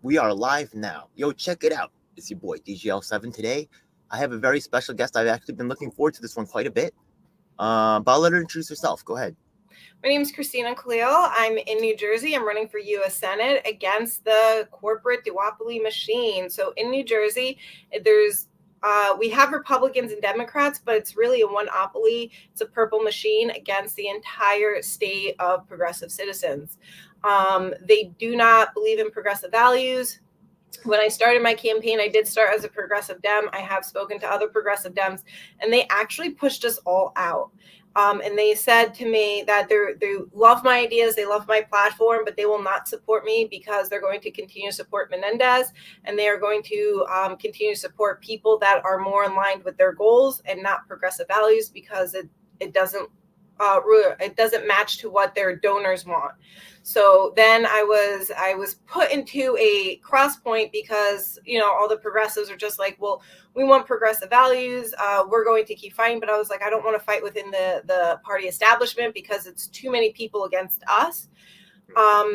We are live now. Yo, check it out. It's your boy DGL7 today. I have a very special guest. I've actually been looking forward to this one quite a bit. But I'll let her introduce herself. Go ahead. My name is Christina Khalil. I'm in New Jersey. I'm running for U.S. Senate against the corporate duopoly machine. So in New Jersey, we have Republicans and Democrats, but it's really a one-opoly. It's a purple machine against the entire state of progressive citizens. They do not believe in progressive values. When I started my campaign, I did start as a progressive Dem. I have spoken to other progressive Dems, and they actually pushed us all out. And they said to me that they love my ideas, they love my platform, but they will not support me because they're going to continue to support Menendez, and they are going to continue to support people that are more in line with their goals and not progressive values, because it doesn't match to what their donors want. So then I was put into a cross point because, all the progressives are just like, well, we want progressive values. We're going to keep fighting. But I was like, I don't want to fight within the party establishment because it's too many people against us.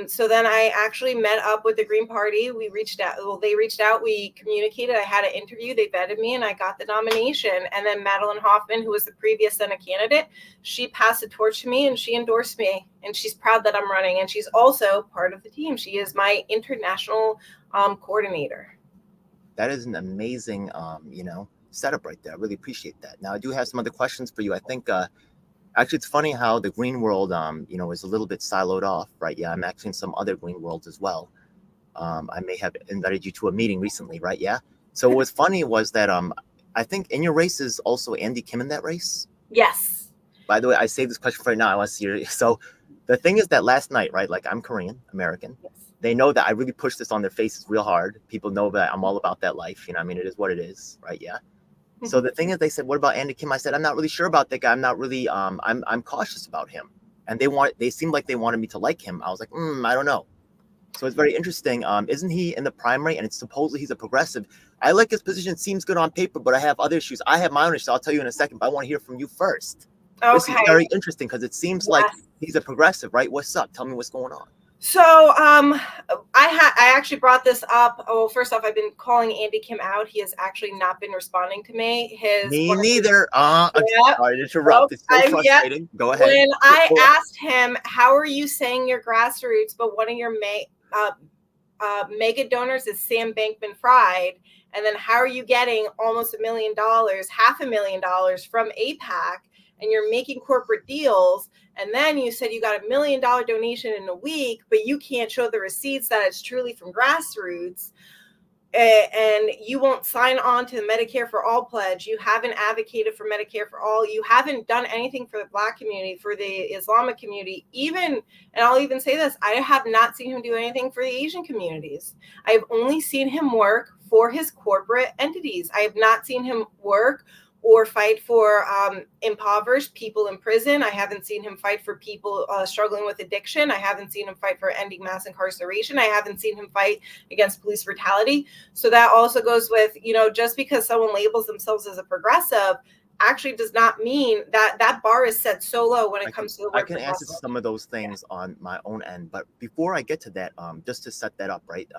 So then I actually met up with the Green Party. We reached out. Well, they reached out. We communicated. I had an interview. They vetted me, and I got the nomination. And then Madeline Hoffman, who was the previous Senate candidate, she passed the torch to me, and she endorsed me. And she's proud that I'm running. And she's also part of the team. She is my international coordinator. That is an amazing, setup right there. I really appreciate that. Now, I do have some other questions for you. I think. Actually, it's funny how the green world, is a little bit siloed off, right? Yeah, I'm actually in some other green worlds as well. I may have invited you to a meeting recently, right? Yeah. So what's funny was that I think in your race is also Andy Kim in that race. Yes. By the way, I saved this question for right now. I want to see your. So the thing is that last night, right? Like, I'm Korean American. Yes. They know that I really push this on their faces real hard. People know that I'm all about that life. It is what it is, right? Yeah. So the thing is, they said, "What about Andy Kim?" I said, "I'm not really sure about that guy. I'm not really. I'm cautious about him." And they seemed like they wanted me to like him. I was like, I don't know. So it's very interesting. Isn't he in the primary? And it's supposedly he's a progressive. I like his position. Seems good on paper, but I have other issues. I have my own issues. I'll tell you in a second. But I want to hear from you first. Okay. This is very interesting because it seems like he's a progressive, right? What's up? Tell me what's going on. So I actually brought this up. Oh, first off, I've been calling Andy Kim out. He has actually not been responding to me. Me neither. I'm sorry to interrupt. It's so frustrating. Go ahead. When I asked him, how are you saying your grassroots, but one of your mega donors is Sam Bankman-Fried, and then how are you getting almost $1 million, $500,000 from AIPAC, and you're making corporate deals? And then you said you got $1 million donation in a week, but you can't show the receipts that it's truly from grassroots. And you won't sign on to the Medicare for All pledge. You haven't advocated for Medicare for All. You haven't done anything for the Black community, for the Islamic community. And I'll even say this, I have not seen him do anything for the Asian communities. I've only seen him work for his corporate entities. I have not seen him work or fight for impoverished people in prison. I haven't seen him fight for people struggling with addiction. I haven't seen him fight for ending mass incarceration. I haven't seen him fight against police brutality. So that also goes with, just because someone labels themselves as a progressive actually does not mean that bar is set so low when it comes to the word progressive. I can answer some of those things on my own end. But before I get to that, just to set that up, right?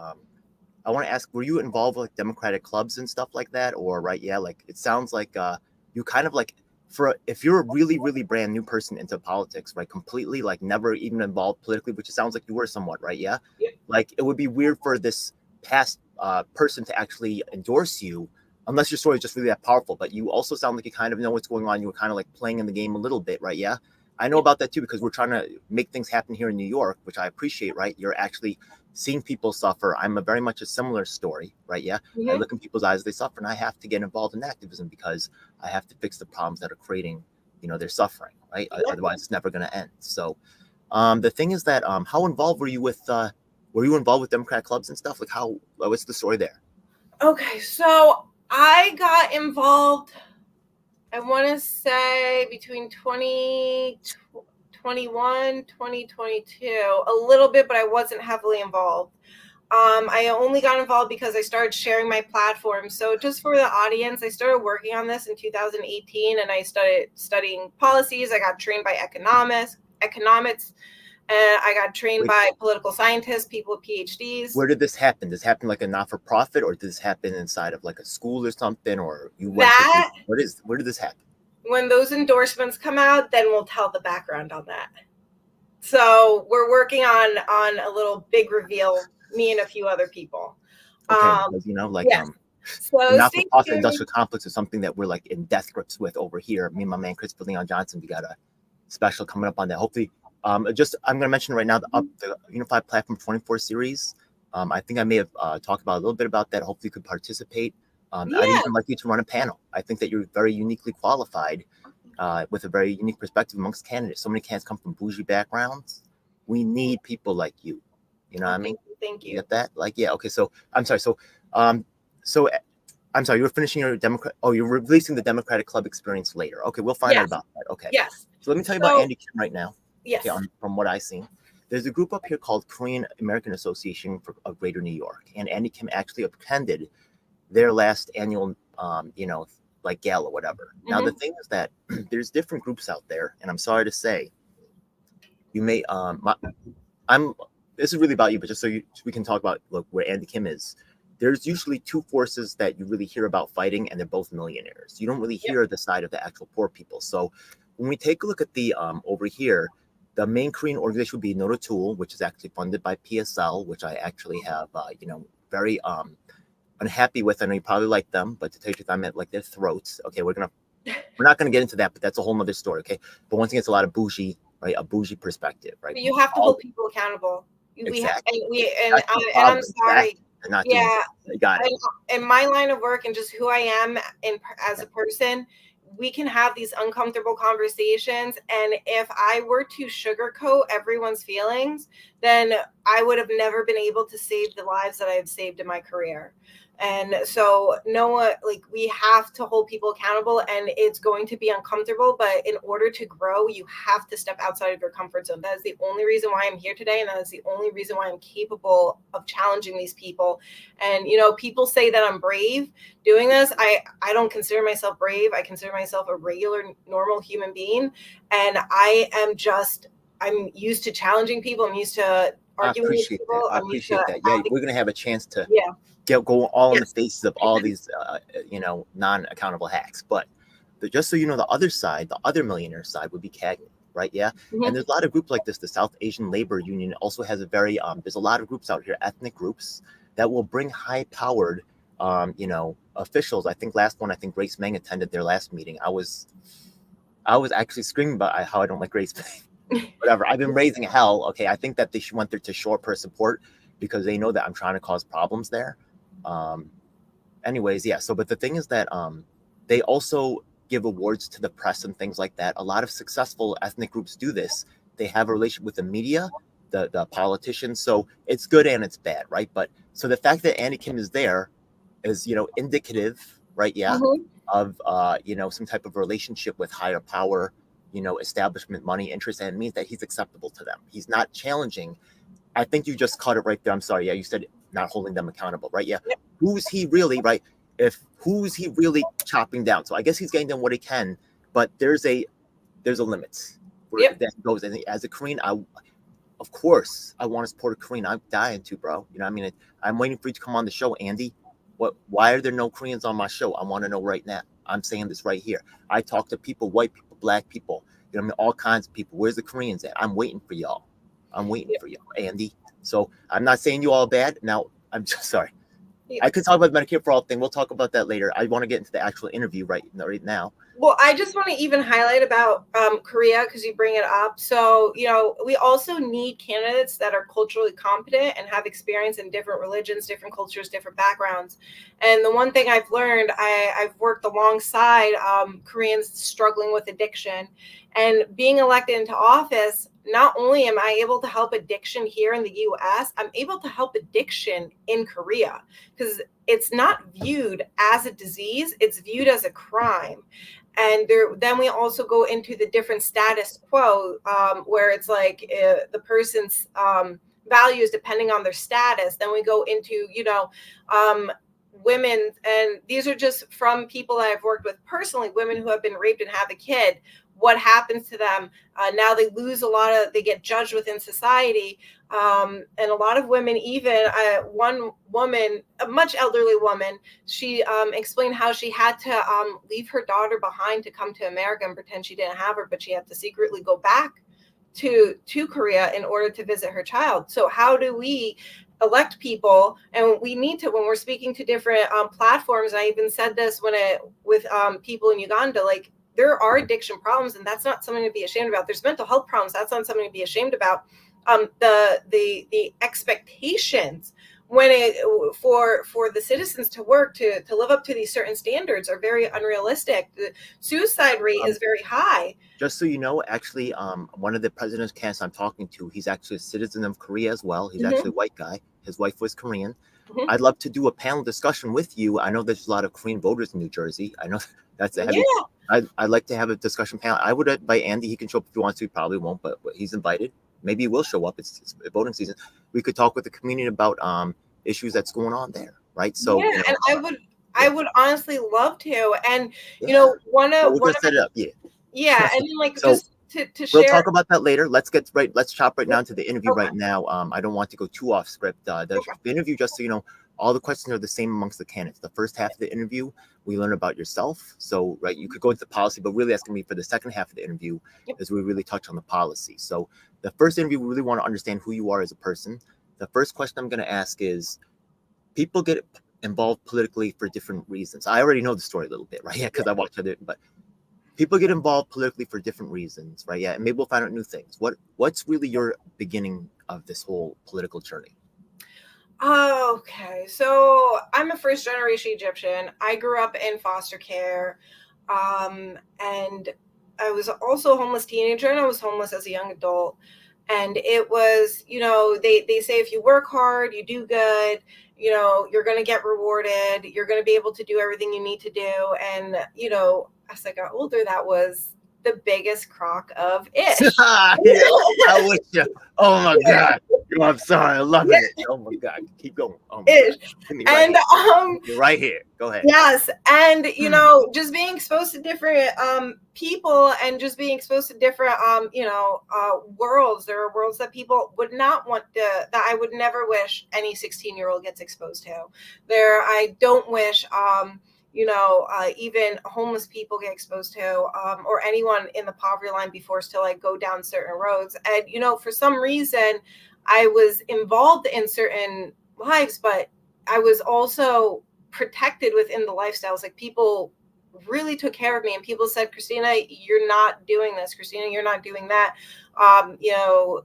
I want to ask, were you involved with Democratic clubs and stuff like that? Or, right, yeah, like it sounds like you kind of like, if you're a really, really brand new person into politics, right, completely like never even involved politically, which it sounds like you were somewhat, right, yeah? Like it would be weird for this past person to actually endorse you unless your story is just really that powerful. But you also sound like you kind of know what's going on. You were kind of like playing in the game a little bit, right, yeah? I know about that too, because we're trying to make things happen here in New York, which I appreciate, right? You're actually seeing people suffer. I'm very much a similar story, right? Yeah. Mm-hmm. I look in people's eyes, they suffer, and I have to get involved in activism because I have to fix the problems that are creating, their suffering, right? Yeah. Otherwise, it's never going to end. So the thing is that how involved were you with Democrat clubs and stuff? Like what's the story there? Okay, so I got involved, I want to say between 2021, 2022, a little bit, but I wasn't heavily involved. I only got involved because I started sharing my platform. So just for the audience, I started working on this in 2018, and I started studying policies. I got trained by economics, and I got trained Wait, by political scientists, people with PhDs. where did this happen? Does this happen like a not-for-profit, or did this happen inside of like a school or something, or you went to That where did this happen? when those endorsements come out, then we'll tell the background on that. So we're working on a little big reveal, me and a few other people. Okay, because like Yes. So stay not-for-profit tuned. industrial complex is something that we're like in death grips with over here. Me and my man Chris Leon Johnson, we got a special coming up on that. Hopefully, I'm going to mention right now the Unified Platform 24 series. I think I may have talked about a little bit about that. Hopefully, you could participate. I'd even like you to run a panel. I think that you're very uniquely qualified with a very unique perspective amongst candidates. So many candidates come from bougie backgrounds. We need people like you. You know what I mean? Thank you. You get that? Like, yeah. Okay. So I'm sorry. So I'm sorry. You were finishing your Democrat. Oh, you're releasing the Democratic Club experience later. Okay, we'll find out about that. Okay. Yes. So let me tell you about Andy Kim right now. Yes. Okay, from what I've seen, there's a group up here called Korean American Association of Greater New York, and Andy Kim actually attended their last annual, like gala, whatever. Mm-hmm. Now the thing is that there's different groups out there, and I'm sorry to say, you may, this is really about you, but just so we can talk about where Andy Kim is. There's usually two forces that you really hear about fighting, and they're both millionaires. You don't really hear the side of the actual poor people. So when we take a look at the over here, the main Korean organization would be Senatorial, which is actually funded by PSL, which I actually have, very unhappy with. I know you probably like them, but to tell you the truth, I'm at like their throats. Okay, we're not gonna get into that, but that's a whole nother story. Okay, but once again, it's a lot of bougie, right? A bougie perspective, right? But you have to hold people accountable. Exactly. I'm sorry. Exactly. Not doing you got it. In my line of work and just who I am as a person, we can have these uncomfortable conversations. And if I were to sugarcoat everyone's feelings, then I would have never been able to save the lives that I have saved in my career. And so we have to hold people accountable, and it's going to be uncomfortable, but in order to grow, you have to step outside of your comfort zone. That is the only reason why I'm here today. And that is the only reason why I'm capable of challenging these people. And, people say that I'm brave doing this. I don't consider myself brave. I consider myself a regular, normal human being. And I'm used to challenging people. I'm used to arguing with people. I appreciate that. Yeah, we're going to have a chance to go all in the faces of all these, non-accountable hacks. But just so you know, the other side, the other millionaire side would be Cagney, right? Yeah. Mm-hmm. And there's a lot of groups like this. The South Asian Labor Union also has a very, there's a lot of groups out here, ethnic groups that will bring high-powered, officials. I think Grace Meng attended their last meeting. I was actually screaming about how I don't like Grace Meng. Whatever. I've been raising hell. Okay. I think that they went there to shore up her support because they know that I'm trying to cause problems there. Anyways, yeah. So, but the thing is that they also give awards to the press and things like that. A lot of successful ethnic groups do this. They have a relationship with the media, the politicians. So it's good and it's bad, right? But so the fact that Andy Kim is there is, indicative, right? Yeah, of some type of relationship with higher power, establishment, money, interest, and it means that he's acceptable to them. He's not challenging. I think you just caught it right there. I'm sorry. Yeah, you said not holding them accountable, right? Yeah. Yep. Who's he really, right? Who's he really chopping down? So I guess he's getting done what he can, but there's a limit where that goes. And as a Korean, of course, I want to support a Korean. I'm dying to, bro. You know what I mean? I'm waiting for you to come on the show, Andy. Why are there no Koreans on my show? I want to know right now. I'm saying this right here. I talk to people, white people, black people, all kinds of people. Where's the Koreans at? I'm waiting for y'all. I'm waiting for you, Andy. So I'm not saying you all bad. Now, I'm just sorry. I could talk about the Medicare for All thing. We'll talk about that later. I want to get into the actual interview right now. Well, I just want to even highlight about Korea because you bring it up. So, we also need candidates that are culturally competent and have experience in different religions, different cultures, different backgrounds. And the one thing I've learned, I've worked alongside Koreans struggling with addiction, and being elected into office. Not only am I able to help addiction here in the US, I'm able to help addiction in Korea because it's not viewed as a disease, it's viewed as a crime. And then we also go into the different status quo where it's like the person's values depending on their status. Then we go into, women, and these are just from people that I've worked with personally, women who have been raped and have a kid. what happens to them. Now they lose they get judged within society. And a lot of women, even one woman, a much elderly woman, she explained how she had to leave her daughter behind to come to America and pretend she didn't have her, but she had to secretly go back to Korea in order to visit her child. So how do we elect people? And we need to, when we're speaking to different platforms, I even said this with people in Uganda, like, there are addiction problems, and that's not something to be ashamed about. There's mental health problems, that's not something to be ashamed about. The expectations for the citizens to work to live up to these certain standards are very unrealistic. The suicide rate is very high. Just so you know, actually, one of the president's candidates I'm talking to, he's actually a citizen of Korea as well. He's actually a white guy. His wife was Korean. I'd love to do a panel discussion with you. I know there's a lot of Korean voters in New Jersey. I know that's a heavy. I'd like to have a discussion panel. I would invite Andy. He can show up if he wants to. He probably won't, but he's invited. Maybe he will show up. It's voting season. We could talk with the community about issues that's going on there, right? So yeah, and I would honestly love to. And we're gonna set it up. Yeah, and then, like, so, just to share. We'll talk about that later. Let's chop right now to the interview right now. I don't want to go too off script. The interview, just so you know, all the questions are the same amongst the candidates. The first half of the interview, we learn about yourself. So, right, you could go into policy, but really that's going to be for the second half of the interview, as we really touch on the policy. So the first interview, we really want to understand who you are as a person. The first question I'm going to ask is, people get involved politically for different reasons. I already know the story a little bit, right? Yeah, because I watched it, but people get involved politically for different reasons, right? Yeah, and maybe we'll find out new things. What's really your beginning of this whole political journey? Okay, so I'm a first generation Egyptian. I grew up in foster care, and I was also a homeless teenager, and I was homeless as a young adult. And it was, they say if you work hard, you do good, you're going to get rewarded, you're going to be able to do everything you need to do. And, as I got older, that was the biggest crock of ish. I wish you. Oh my God. I'm sorry. I love it. Oh my God. Keep going. Oh my God. And you're right here. Go ahead. Yes. And just being exposed to different people, and just being exposed to different worlds. There are worlds that people would not want that I would never wish any 16-year-old gets exposed to. I don't wish even homeless people get exposed to, or anyone in the poverty line be forced to, like, go down certain roads. And, for some reason, I was involved in certain lives, but I was also protected within the lifestyles. Like, people really took care of me, and people said, Christina, you're not doing this. Christina, you're not doing that. You're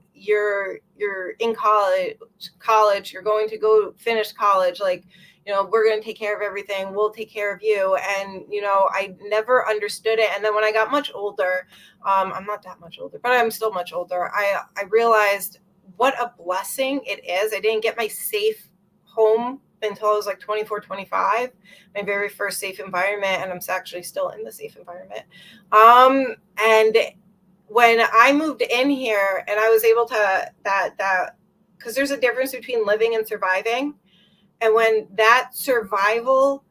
in college, you're going to go finish college. Like, we're going to take care of everything. We'll take care of you. And, I never understood it. And then when I got much older, I'm not that much older, but I'm still much older. I realized what a blessing it is. I didn't get my safe home until I was like 24, 25, my very first safe environment. And I'm actually still in the safe environment. And when I moved in here, and I was able to, because there's a difference between living and surviving. And when that survival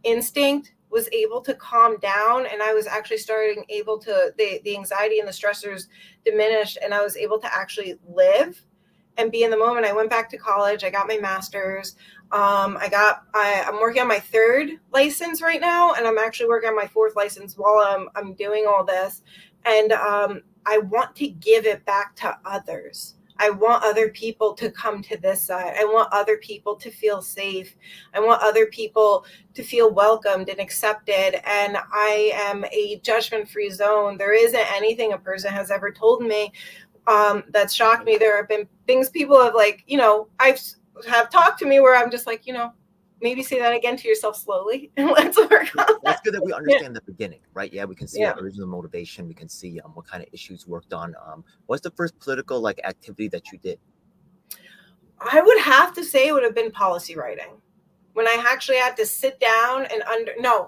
instinct was able to calm down, and I was actually the anxiety and the stressors diminished, and I was able to actually live and be in the moment. I went back to college. I got my master's. I'm working on my third license right now, and I'm actually working on my fourth license while I'm doing all this. And I want to give it back to others. I want other people to come to this side. I want other people to feel safe. I want other people to feel welcomed and accepted. And I am a judgment-free zone. There isn't anything a person has ever told me that's shocked me. There have been things people have talked to me where I'm just like, maybe say that again to yourself slowly, and let's work on that. That's good that we understand the beginning, right? Yeah, we can see the original motivation. We can see what kind of issues worked on. What's the first political activity that you did? I would have to say it would have been policy writing. When I actually had to sit down and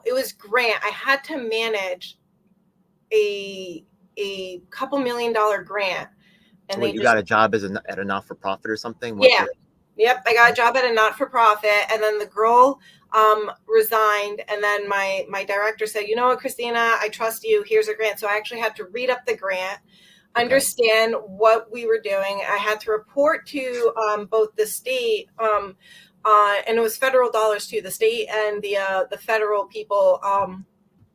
it was grant. I had to manage a couple $1 million grant. And you got a job at a not-for-profit or something? Yep, I got a job at a not-for-profit, and then the girl resigned. And then my director said, you know what, Christina, I trust you. Here's a grant. So I actually had to read up the grant, understand what we were doing. I had to report to both the state, and it was federal dollars too, the state and the federal people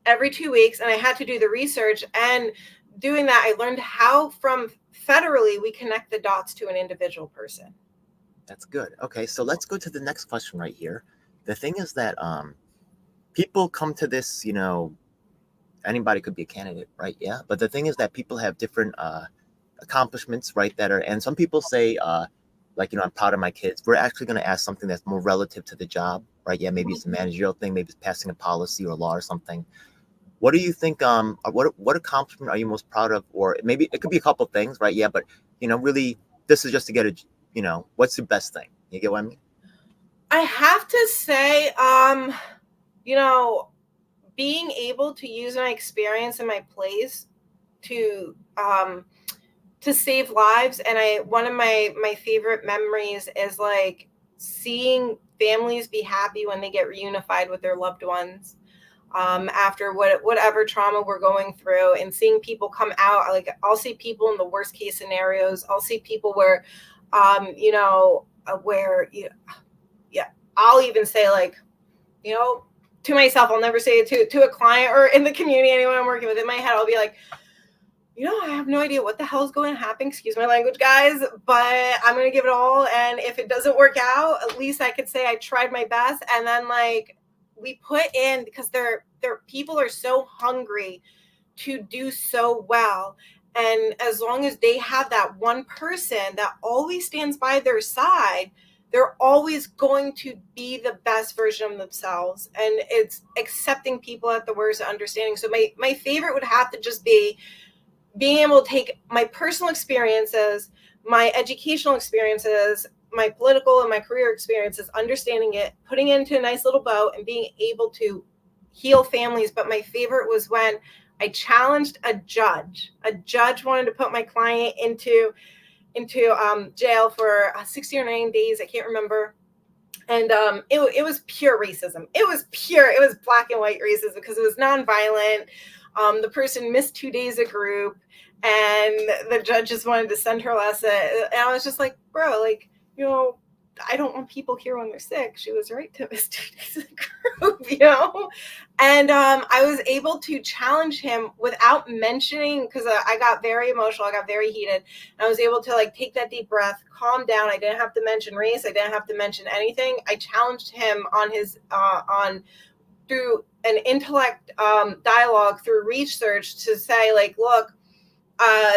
every 2 weeks. And I had to do the research. And doing that, I learned how from federally we connect the dots to an individual person. That's good. Okay, so let's go to the next question right here. The thing is that people come to this, you know, anybody could be a candidate, right? Yeah. But the thing is that people have different accomplishments, right? That are, and some people say, like, you know, I'm proud of my kids. We're actually going to ask something that's more relative to the job, right? Yeah, maybe it's a managerial thing, maybe it's passing a policy or a law or something. What do you think? What accomplishment are you most proud of? Or maybe it could be a couple of things, right? Yeah, but you know, really, this is just to get a, you know, what's the best thing? You get what I mean? I have to say, you know, being able to use my experience in my place to save lives. And one of my favorite memories is like seeing families be happy when they get reunified with their loved ones after whatever trauma we're going through, and seeing people come out. Like, I'll see people in the worst case scenarios. I'll see people where you know, where yeah, I'll even say, like, you know, to myself, I'll never say it to a client or in the community, anyone I'm working with. In my head, I'll be like, you know, I have no idea what the hell is going to happen. Excuse my language, guys, but I'm going to give it all. And if it doesn't work out, at least I could say I tried my best. And then, like, we put in, because their people are so hungry to do so well. And as long as they have that one person that always stands by their side, they're always going to be the best version of themselves. And it's accepting people at the worst, understanding. So my favorite would have to just be being able to take my personal experiences, my educational experiences, my political and my career experiences, understanding it, putting it into a nice little bow, and being able to heal families. But my favorite was when I challenged a judge. A judge wanted to put my client into jail for 60 or 90 days. I can't remember. And it was pure racism. It was black and white racism, because it was nonviolent. The person missed 2 days of group, and the judge just wanted to send her lesson. And I was just like, bro, like, you know, I don't want people here when they're sick. She was right to miss 2 days of group, you know? And I was able to challenge him without mentioning, because I got very emotional. I got very heated. And I was able to, like, take that deep breath, calm down. I didn't have to mention race. I didn't have to mention anything. I challenged him on his, through an intellect dialogue, through research, to say, like, look,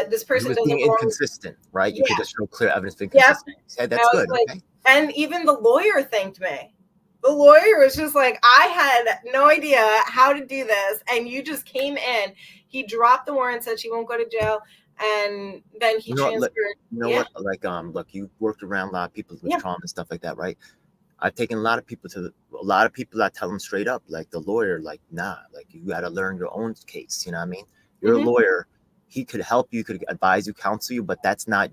this person was doesn't being belong. inconsistent, right? You could just show clear evidence of Yep. inconsistency. Yeah, that's good. Like, okay. And even the lawyer thanked me. The lawyer was just like, I had no idea how to do this, and you just came in. He dropped the warrant, said she won't go to jail, and then he transferred. What? Like, look, you worked around a lot of people with trauma and stuff like that, right? I've taken a lot of people that tell them straight up, like the lawyer, like, nah, like, you got to learn your own case. You know what I mean? You're a lawyer. He could help you, could advise you, counsel you, but that's not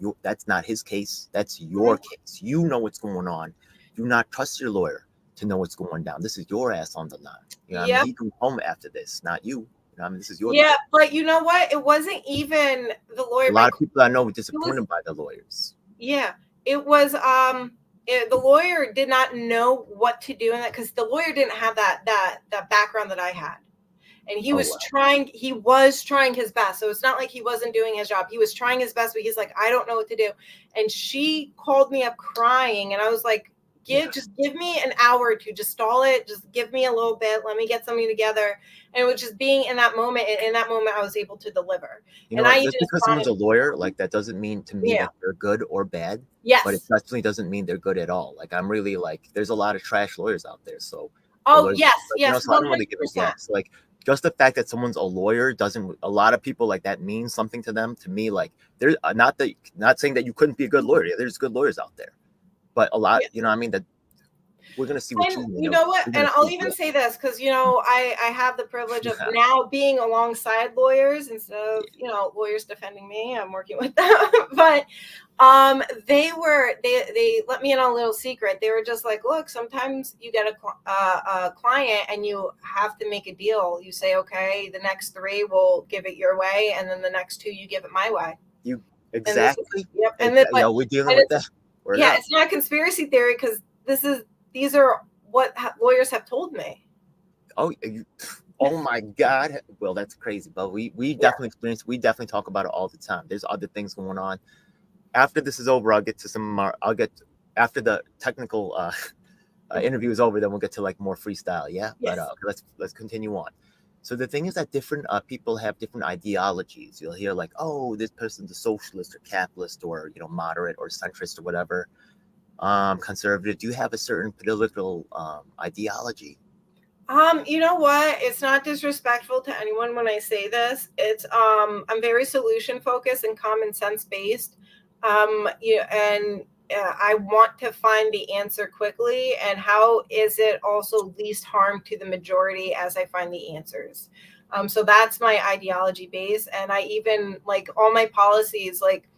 his case. That's your case. You know what's going on. Do not trust your lawyer to know what's going down. This is your ass on the line. You know what I mean? He can go home after this, not you. You know what I mean? This is your case. But you know what? It wasn't even the lawyer. A lot of people I know were disappointed by the lawyers. Yeah. It was the lawyer did not know what to do in that, because the lawyer didn't have that background that I had. And he was trying his best. So it's not like he wasn't doing his job. He was trying his best, but he's like, I don't know what to do. And she called me up crying, and I was like, just give me an hour or two, just stall it. Just give me a little bit. Let me get something together. And it was just being in that moment. And in that moment, I was able to deliver. You know, just because someone's a lawyer, like, that doesn't mean to me that they're good or bad. Yes. But it definitely doesn't mean they're good at all. Like, I'm really, like, there's a lot of trash lawyers out there. So. Yes. You know, so I don't really give a yes. Like, just the fact that someone's a lawyer doesn't, a lot of people, like, that means something to them. To me, like, there's not saying that you couldn't be a good lawyer. There's good lawyers out there, but a lot, you know what I mean? That we're gonna see what And you you know. know what? We're And gonna I'll see. even say this because, I have the privilege of Yeah. now being alongside lawyers instead of, lawyers defending me. I'm working with them. But they let me in on a little secret. They were just like, look, sometimes you get a client and you have to make a deal. You say, okay, the next 3 will give it your way, and then the next 2 you give it my way. You And this is, exactly. yep. And then, but We're dealing and with it's that. Word yeah, up. it's not conspiracy theory because these are what lawyers have told me. Oh, oh my God. Well, that's crazy, but we Yeah. definitely experience. We definitely talk about it all the time. There's other things going on. After this is over, I'll get to some more. I'll get after the technical interview is over, then we'll get to like more freestyle. Yeah, but Yes. let's continue on. So the thing is that different people have different ideologies. You'll hear like, oh, this person's a socialist or capitalist or moderate or centrist or whatever, conservative. Do you have a certain political ideology? You know what? It's not disrespectful to anyone when I say this. It's I'm very solution focused and common sense based. And I want to find the answer quickly, and how is it also least harm to the majority as I find the answers. So that's my ideology base, and I even like all my policies. Like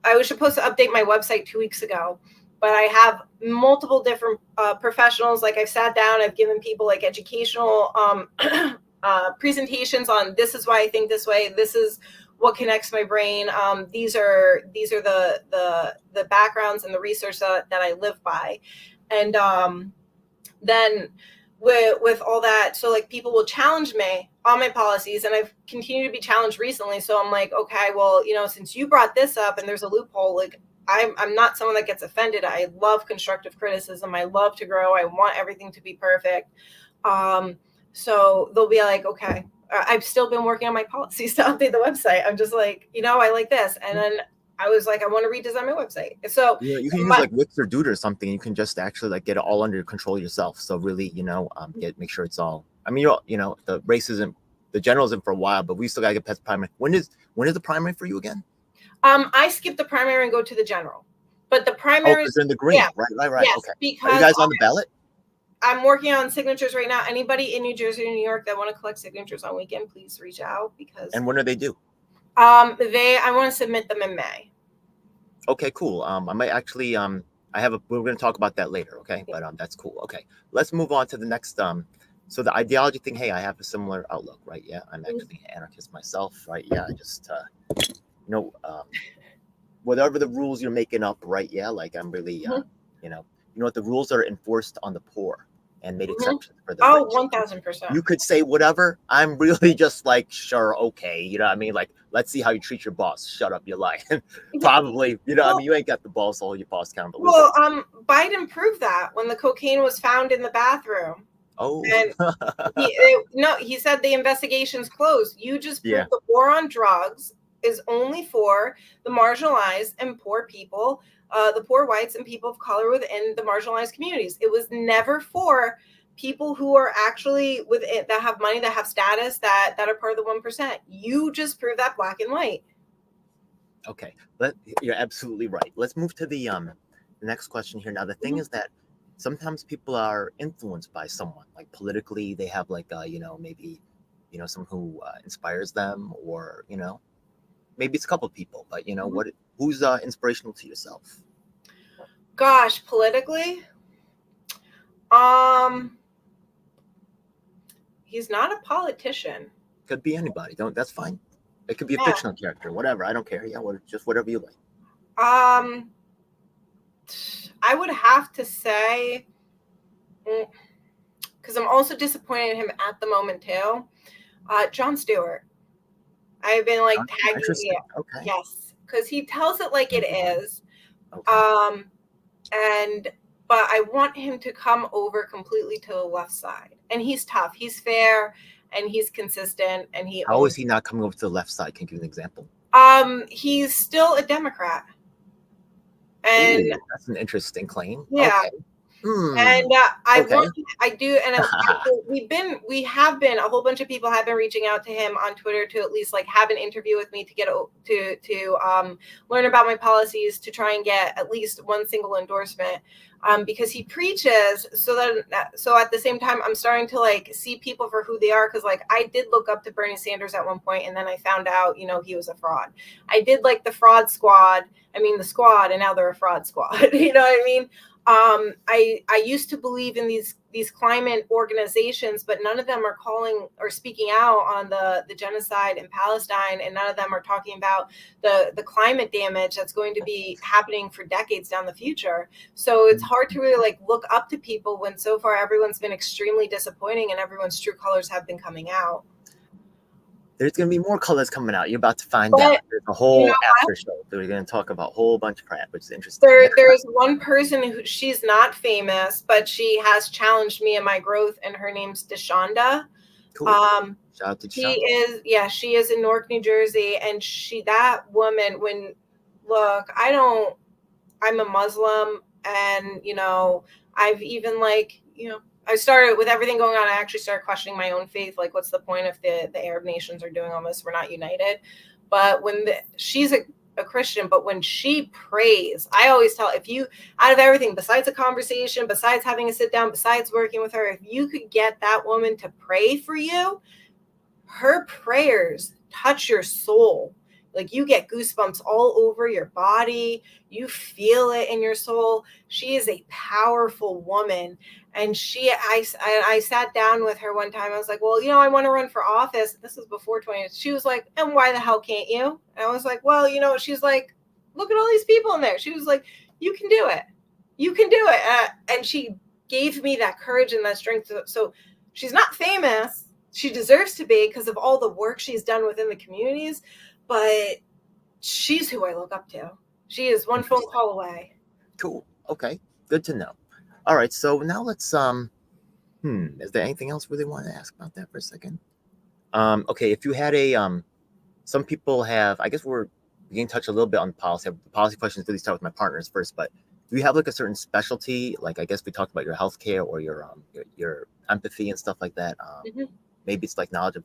I was supposed to update my website 2 weeks ago, but I have multiple different professionals. Like I've sat down, I've given people like educational presentations on this is why I think this way. This is what connects my brain. These are the backgrounds and the research that I live by, and then with all that, so like people will challenge me on my policies, and I've continued to be challenged recently. So I'm like, okay, well, since you brought this up and there's a loophole, like I'm not someone that gets offended. I love constructive criticism. I love to grow. I want everything to be perfect. So they'll be like, okay, I've still been working on my policies to update the website. I'm just like, I like this, and then I was like, I want to redesign my website. So You can use like Wix or Dude or something. You can just actually like get it all under control yourself. So really, make sure it's all. I mean, the race isn't, the general isn't for a while, but we still gotta get past primary. When is the primary for you again? I skip the primary and go to the general, but the Oh, primary, because they're in the green. yeah, Right. yes, Okay. Are you because guys on the ballot? I'm working on signatures right now. Anybody in New Jersey or New York that want to collect signatures on weekend, please reach out because And when are they due? I want to submit them in May. Okay, cool. I might actually we're gonna talk about that later, okay? But that's cool. Okay. Let's move on to the next so the ideology thing, hey, I have a similar outlook, right? Yeah, I'm actually an anarchist myself, right? Yeah, I just whatever the rules you're making up, right? Yeah, like I'm really what the rules are enforced on the poor and made exceptions for the rich. 1000%. You could say whatever. I'm really just like, sure, okay. You know what I mean? Like, let's see how you treat your boss. Shut up, you're lying. Probably, I mean, you ain't got the balls to hold your boss accountable. Well, Biden proved that when the cocaine was found in the bathroom. Oh. And he said the investigation's closed. You just proved the war on drugs is only for the marginalized and poor people, the poor whites and people of color within the marginalized communities. It was never for people who are actually within, that have money, that have status, that are part of the 1%. You just proved that black and white. Okay, you're absolutely right. Let's move to the next question here. Now, the thing is that sometimes people are influenced by someone, like politically, they have like maybe someone who inspires them, or maybe it's a couple of people, but who's inspirational to yourself? Gosh, politically, he's not a politician. Could be anybody. That's fine. It could be a fictional character, whatever. I don't care. Yeah, just whatever you like. I would have to say, because I'm also disappointed in him at the moment too. Jon Stewart. I've been like tagging him. Okay. Yes, because he tells it like it is. Okay. But I want him to come over completely to the left side. And he's tough. He's fair, and he's consistent. And how is he not coming over to the left side? Can you give an example? He's still a Democrat. And that's an interesting claim. Yeah. Okay. Hmm. And I Okay. want, I do, and we have been, a whole bunch of people have been reaching out to him on Twitter to at least like have an interview with me to get to learn about my policies, to try and get at least one single endorsement, because he preaches. So at the same time, I'm starting to like see people for who they are, because like I did look up to Bernie Sanders at one point, and then I found out, he was a fraud. I did like the fraud squad. I mean the squad, and now they're a fraud squad. You know what I mean? I used to believe in these climate organizations, but none of them are calling or speaking out on the genocide in Palestine, and none of them are talking about the climate damage that's going to be happening for decades down the future. So it's hard to really like look up to people when so far everyone's been extremely disappointing and everyone's true colors have been coming out. There's going to be more colors coming out. You're about to find out. But There's a you know whole after show. We're going to talk about a whole bunch of crap, which is interesting. Next there's one person who, she's not famous, but she has challenged me in my growth, and her name's Deshonda. cool. Shout out to She Deshaun. is, yeah, she is in Newark, New Jersey, and that woman, look, I'm a Muslim, and I've even like, I started with everything going on. I actually started questioning my own faith. Like, what's the point if the Arab nations are doing all this? We're not united. But she's a Christian, but when she prays, I always tell, if you, out of everything, besides a conversation, besides having a sit down, besides working with her, if you could get that woman to pray for you, her prayers touch your soul. Like, you get goosebumps all over your body. You feel it in your soul. She is a powerful woman. And I sat down with her one time. I was like, well, I want to run for office. This was before 20. She was like, and why the hell can't you? And I was like, well, she's like, look at all these people in there. She was like, you can do it. You can do it. And she gave me that courage and that strength. So she's not famous. She deserves to be because of all the work she's done within the communities, but she's who I look up to. She is one phone call away. Cool. Okay. Good to know. All right. So now let's is there anything else really want to ask about that for a second? Okay, if you had some people have, I guess we're getting in touch a little bit on policy. The policy questions really start with my partners first, but do you have like a certain specialty? Like, I guess we talked about your healthcare or your empathy and stuff like that. Maybe it's like knowledge of,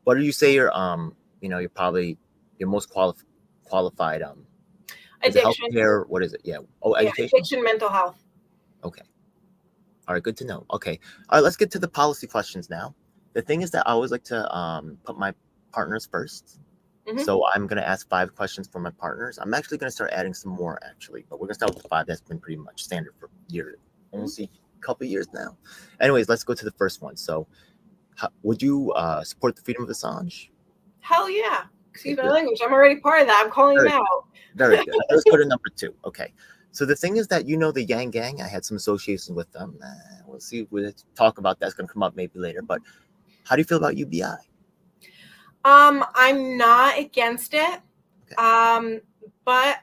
what do you say you're you're probably your most qualified is it Addiction. healthcare? What is it? Yeah. Oh, Yeah, education. addiction, mental health. Okay. All right, good to know. Okay. All right, let's get to the policy questions now. The thing is that I always like to put my partners first. So I'm going to ask 5 questions for my partners. I'm actually going to start adding some more, actually, but we're going to start with the 5. That's been pretty much standard for years, almost a couple of years now. Anyways, let's go to the first one. So would you support the freedom of Assange? Hell yeah. Excuse my language. I'm already part of that. I'm calling him out. Very good. Let's go to number 2. Okay. So the thing is that the Yang Gang, I had some associations with them. We'll see. We'll talk about that's going to come up maybe later. But how do you feel about UBI? I'm not against it. Okay. But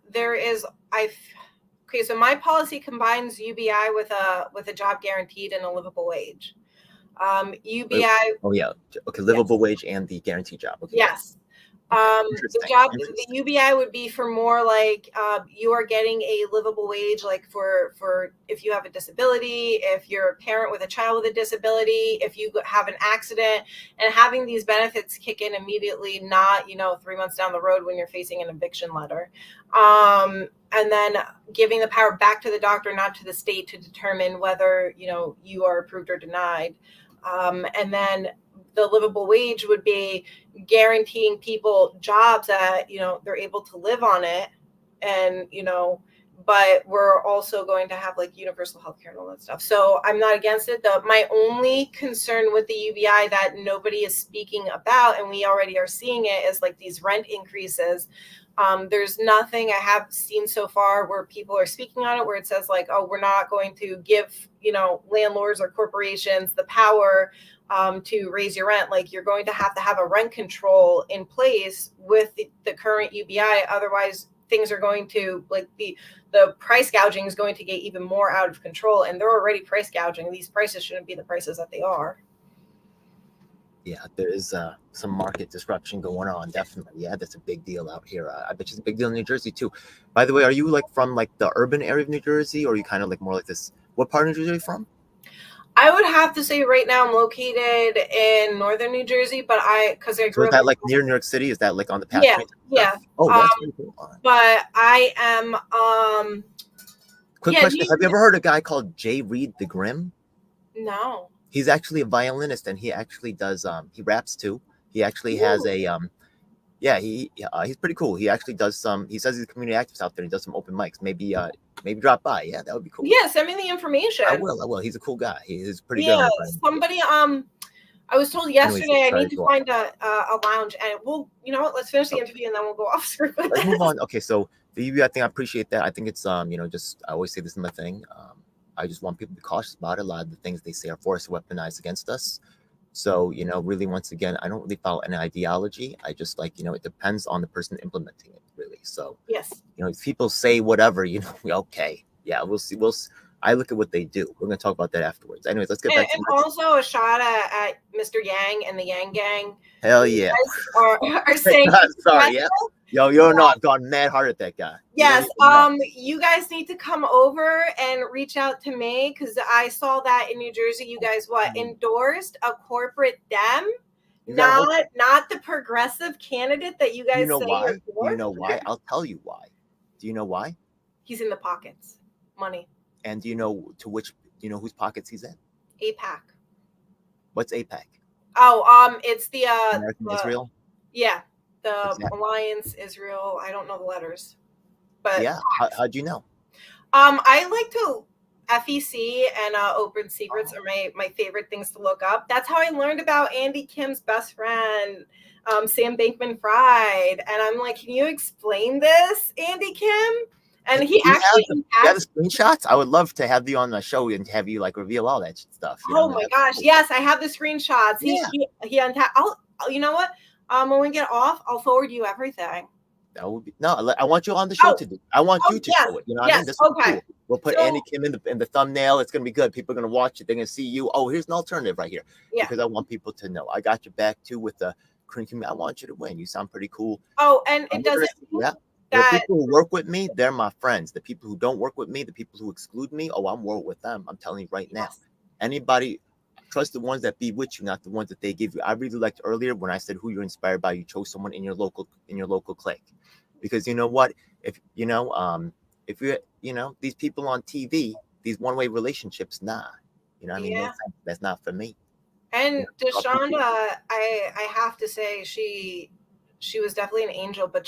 there is okay. So my policy combines UBI with a job guaranteed and a livable wage. UBI. Oh yeah. Okay. Livable wage and the guaranteed job. Okay. Yes. The UBI would be for more like you are getting a livable wage, like for if you have a disability, if you're a parent with a child with a disability, if you have an accident, and having these benefits kick in immediately, not 3 months down the road when you're facing an eviction letter, and then giving the power back to the doctor, not to the state, to determine whether you are approved or denied, and then the livable wage would be guaranteeing people jobs that they're able to live on it, and but we're also going to have like universal healthcare and all that stuff. So I'm not against it. My only concern with the UBI that nobody is speaking about, and we already are seeing it, is like these rent increases. There's nothing I have seen so far where people are speaking on it where it says like, oh, we're not going to give landlords or corporations the power to raise your rent. Like, you're going to have a rent control in place with the current UBI. Otherwise, things are going to, like, the price gouging is going to get even more out of control. And they're already price gouging. These prices shouldn't be the prices that they are. Yeah, there is some market disruption going on. Definitely, yeah, that's a big deal out here. I bet it's a big deal in New Jersey too. By the way, are you like from like the urban area of New Jersey, or are you kind of like more like this? What part of New Jersey are you from? I would have to say right now I'm located in northern New Jersey, but because I So grew is up that in like near New York City? Is that like on the yeah, Pathway yeah. stuff? Oh, Um, that's pretty cool. All right. but I am Quick yeah, question: have you ever heard a guy called Jay Reed the Grim? no. He's actually a violinist, and he actually does he raps too. He actually has Ooh. a yeah, he's pretty cool. He actually does some. He says he's a community activist out there. He does some open mics. Maybe drop by. Yeah, that would be cool. Yeah, send me the information. I will. I will. He's a cool guy. He's pretty good on Yeah, the ground. somebody I was told Anyways, yesterday I sorry need to to go off. find a lounge, and we'll, you know what, let's finish the Okay, interview and then we'll go off script with let's move this. on. Okay, so the UB, I think I appreciate that. I think it's just I always say this in my thing. I just want people to be cautious about it. A lot of the things they say are forced weaponized against us. So, really, once again, I don't really follow any ideology. I just like, it depends on the person implementing it, really. So, Yes. if people say whatever, okay, yeah, we'll see. I look at what they do. We're going to talk about that afterwards. Anyways, let's get back to And this. also a shot at Mr. Yang and the Yang Gang. Hell You yeah. guys are saying Sorry, yeah. Yo, you don't know, I've gone mad hard at that guy. yes, you guys need to come over and reach out to me because I saw that in New Jersey. You guys endorsed a corporate Dem, not the progressive candidate that you guys say why? you're for. Do you know why? I'll tell you why. Do you know why? He's in the pockets, money. And do you know whose pockets he's in? APAC. What's APAC? Oh, it's the American Israel. Yeah, the Alliance Israel. I don't know the letters, but yeah. How'd you know? I like to FEC and Open Secrets are my favorite things to look up. That's how I learned about Andy Kim's best friend, Sam Bankman-Fried, and I'm like, can you explain this, Andy Kim? And he actually have the screenshots. I would love to have you on the show and have you like reveal all that stuff. Oh my gosh, yes, I have the screenshots. Yeah. He untapped. You know what? When we get off, I'll forward you everything. That would be I want you on the show to do. I want you to show it. You know what I mean? This is okay. Cool. We'll put Andy Kim in the thumbnail. It's gonna be good. People are gonna watch it. They're gonna see you. Oh, here's an alternative right here. Yeah. Because I want people to know. I got your back too with the Korean. I want you to win. You sound pretty cool. Oh, and it doesn't. Yeah. The people who work with me, they're my friends. The people who don't work with me, the people who exclude me, I'm war with them. I'm telling you right now. Anybody, trust the ones that be with you, not the ones that they give you. I really liked earlier when I said who you're inspired by. You chose someone in your local clique, because you know what? If these people on TV, these one-way relationships, nah. You know what I mean? No, that's not for me. And Deshonda, I have to say she was definitely an angel, but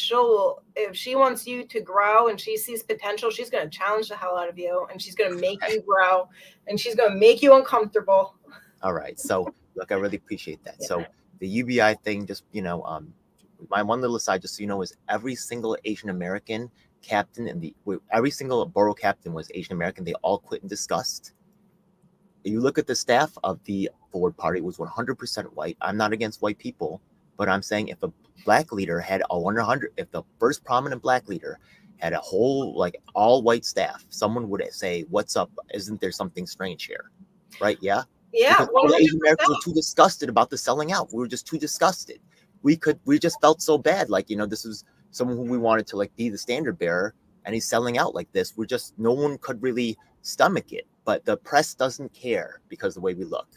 if she wants you to grow and she sees potential, she's going to challenge the hell out of you and she's going to make you grow and she's going to make you uncomfortable. All right. So look, I really appreciate that. Yeah. So the UBI thing, just, my one little aside, just so you know, is every single Asian American captain every single borough captain was Asian American. They all quit in disgust. You look at the staff of the Forward Party, it was 100% white. I'm not against white people, but I'm saying if a black leader had if the first prominent black leader had a whole all white staff, someone would say, "What's up? Isn't there something strange here?" Right? Yeah. Yeah. Because Asian Americans were too disgusted about the selling out. We were just too disgusted. We just felt so bad. This was someone who we wanted to be the standard bearer, and he's selling out like this. No one could really stomach it. But the press doesn't care because of the way we look.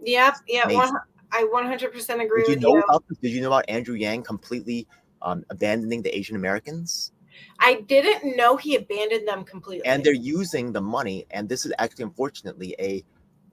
Yep. Yeah. I 100% agree with you. Did you know about Andrew Yang completely abandoning the Asian Americans? I didn't know he abandoned them completely. And they're using the money, and this is actually, unfortunately, a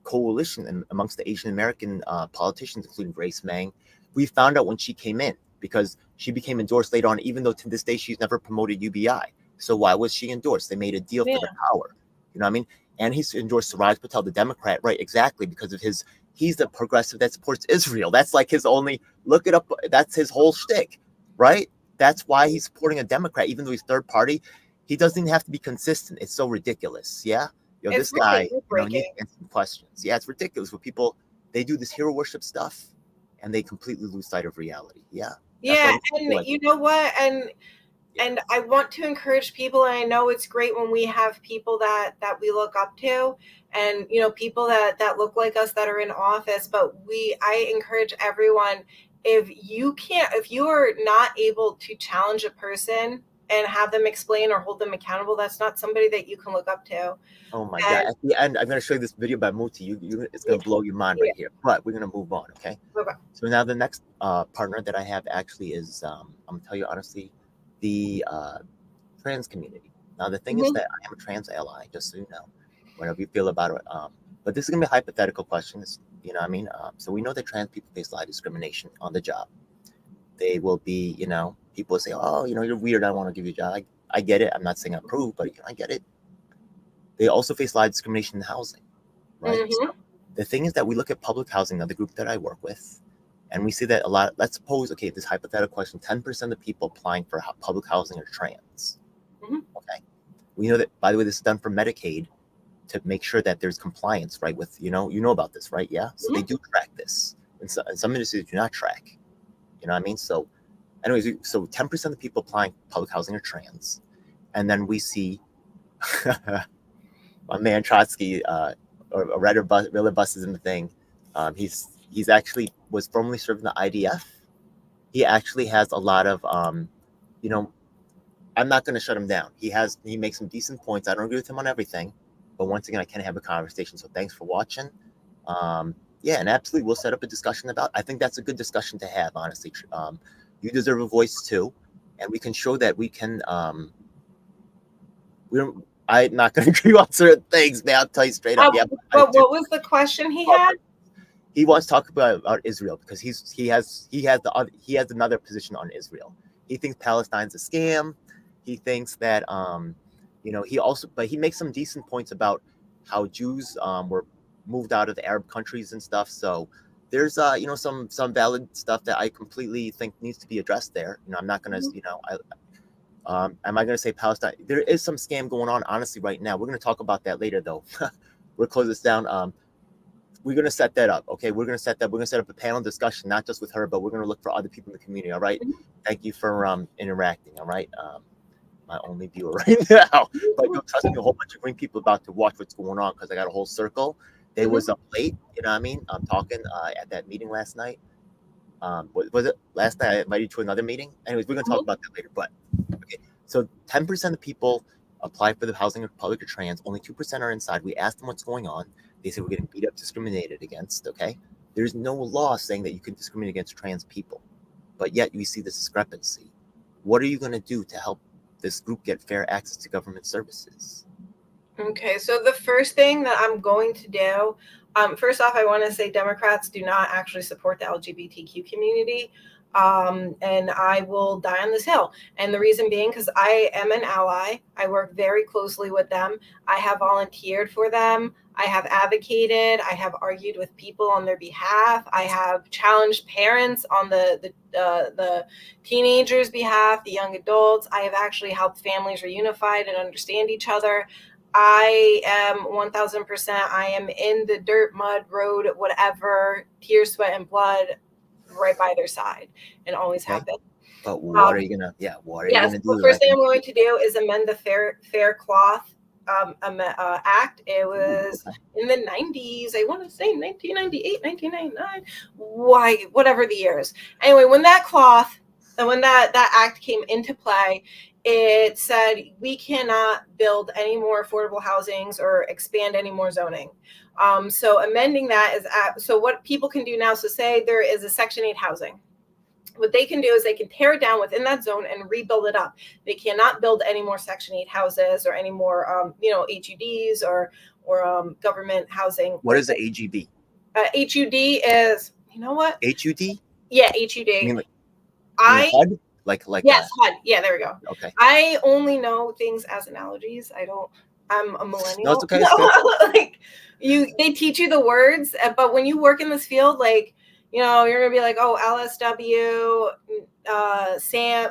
coalition amongst the Asian American politicians, including Grace Meng. We found out when she came in because she became endorsed later on, even though to this day she's never promoted UBI. So why was she endorsed? They made a deal for the power. You know what I mean? And he's endorsed Suraj Patel, the Democrat, right? Exactly, because of he's the progressive that supports Israel. That's his only, look it up. That's his whole shtick, right? That's why he's supporting a Democrat, even though he's third party. He doesn't even have to be consistent. It's so ridiculous. Yeah. This guy, needs answering questions. Yeah, it's ridiculous. When people, they do this hero worship stuff and they completely lose sight of reality. Yeah. Yeah. And you know what? And And I want to encourage people, and I know it's great when we have people that we look up to, and people that look like us that are in office, but I encourage everyone, if you are not able to challenge a person and have them explain or hold them accountable, that's not somebody that you can look up to. Oh my God. At the end, I'm going to show you this video by Muti. It's going to blow your mind right here. But we're going to move on, okay? So now the next partner that I have actually is, I'm going to tell you honestly, the trans community. Now, the thing is that I am a trans ally, just so you know, whatever you feel about it. But this is going to be hypothetical questions, you know what I mean? So we know that trans people face a lot of discrimination on the job. They will be, people will say, oh, you're weird. I don't want to give you a job. I get it. I'm not saying I approve, but I get it. They also face a lot of discrimination in housing, right? So the thing is that we look at public housing, the group that I work with, and we see that let's suppose, okay, this hypothetical question, 10% of the people applying for public housing are trans. Okay. We know that, by the way, this is done for Medicaid to make sure that there's compliance, right? With, you know about this, right? Yeah. So they do track this. And some industries do not track, you know what I mean? So anyways, so 10% of the people applying for public housing are trans. And then we see my man Trotsky, or Redder buses in the thing. He's actually was formerly serving the IDF. He actually has a lot of, I'm not going to shut him down. He makes some decent points. I don't agree with him on everything, but once again, I can have a conversation. So thanks for watching. And absolutely, we'll set up a discussion about. I think that's a good discussion to have. Honestly, you deserve a voice too, and we can show that we can. I'm not going to agree on certain things, man. I'll tell you straight up. But what was the question he had? He wants to talk about Israel because he has another position on Israel. He thinks Palestine's a scam. He thinks that he makes some decent points about how Jews were moved out of the Arab countries and stuff. So there's some valid stuff that I completely think needs to be addressed there. I'm not going to am I going to say Palestine? There is some scam going on, honestly, right now. We're going to talk about that later, though. We'll close this down. We're going to set that up. Okay, we're going to set up a panel discussion, not just with her, but we're going to look for other people in the community. All right. Thank you for interacting. All right. My only viewer right now, but trust me, a whole bunch of green people about to watch what's going on because I got a whole circle. They was up late. You know what I mean? I'm talking at that meeting last night. Was it last night? I invited you to another meeting. Anyways, we're going to talk about that later. But okay, so 10% of people apply for the housing of public or trans. Only 2% are inside. We asked them what's going on. They said we're getting beat up, discriminated against. Okay, there's no law saying that you can discriminate against trans people, but yet we see this discrepancy. What are you going to do to help this group get fair access to government services? Okay, so the first thing that I'm going to do, first off, I want to say Democrats do not actually support the LGBTQ community. And I will die on this hill. And the reason being, because I am an ally. I work very closely with them. I have volunteered for them. I have advocated. I have argued with people on their behalf. I have challenged parents on the teenagers' behalf, the young adults. I have actually helped families reunify and understand each other. I am 1000%. I am in the dirt, mud, road, whatever, tears, sweat, and blood, right by their side, and always have been. But what are you gonna? Yeah, what are you gonna do? The first thing I'm going to do is amend the Fair Cloth Act. It was in the 90s. I want to say 1998, 1999. Why? Whatever the years. Anyway, when that act came into play, it said we cannot build any more affordable housings or expand any more zoning. So amending that is so what people can do now. So say there is a Section 8 housing. What they can do is they can tear it down within that zone and rebuild it up. They cannot build any more Section 8 houses or any more, HUDs or government housing. What is the AGB? HUD is, you know what? HUD? Yeah, HUD. You mean HUD? Like yes, HUD. Yeah, there we go. Okay. I only know things as analogies. I'm a millennial. No, it's okay. They teach you the words, but when you work in this field, you're gonna be like, oh, LSW, Sam,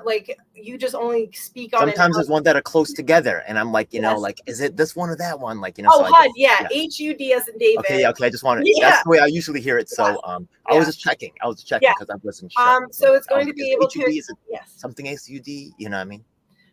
you just only speak on. Sometimes there's one that are close together, and I'm like, is it this one or that one? Oh, so HUD, yeah, HUD as in David. Okay, I just wanted. Yeah. That's the way I usually hear it. So, I was just checking. because I wasn't sure. So it's going to be able to. Something SUD. You know what I mean?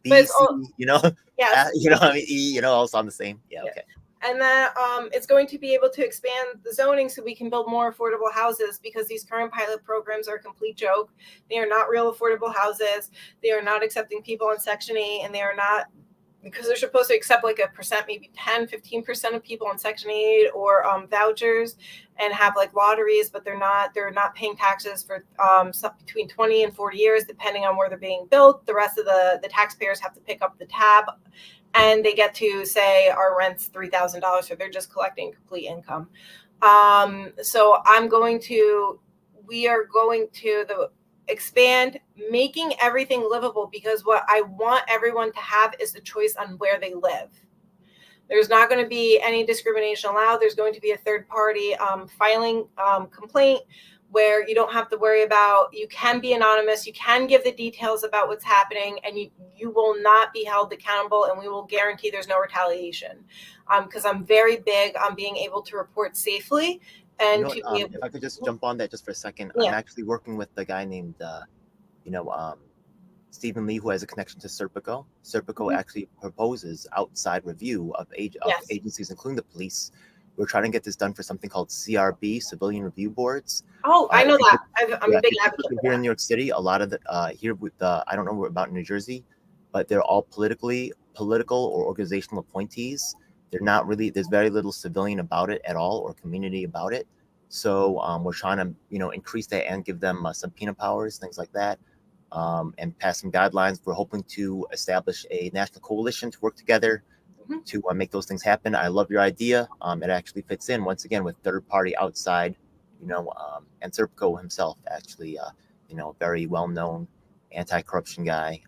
But B, it's all, C, you know, yes. you know, I mean, E, you know, also on the same. Yeah, Yeah. okay. And then it's going to be able to expand the zoning so we can build more affordable houses, because these current pilot programs are a complete joke. They are not real affordable houses. They are not accepting people on Section 8, and they are not, because they're supposed to accept like a percent, maybe 10-15% of people on Section 8 or vouchers, and have like lotteries, but they're not paying taxes for between 20 and 40 years, depending on where they're being built. The rest of the taxpayers have to pick up the tab, and they get to say our rent's $3,000, so they're just collecting complete income. So we are going to expand, making everything livable, because what I want everyone to have is the choice on where they live. There's not going to be any discrimination allowed. There's going to be a third party filing complaint, where you don't have to worry about, you can be anonymous, you can give the details about what's happening, and you will not be held accountable, and we will guarantee there's no retaliation. Because I'm very big on being able to report safely, and You know to what, be able, if I could just jump on that just for a second, I'm yeah. actually working with a guy named, you know, Stephen Lee, who has a connection to Serpico. Serpico actually proposes outside review of Yes. agencies, including the police. We're trying to get this done for something called CRB, Civilian Review Boards. Oh, I know that. I'm Yeah, a big advocate typically for here that. in New York City, a lot of the here with the, I don't know about New Jersey, but they're all political or organizational appointees. They're not really, there's very little civilian about it at all, or community about it. So we're trying to, you know, increase that and give them subpoena powers, things like that, and pass some guidelines. We're hoping to establish a national coalition to work together to make those things happen. I love your idea. It actually fits in once again with third party outside, you know, and Serpico himself, actually, you know, very well known anti-corruption guy.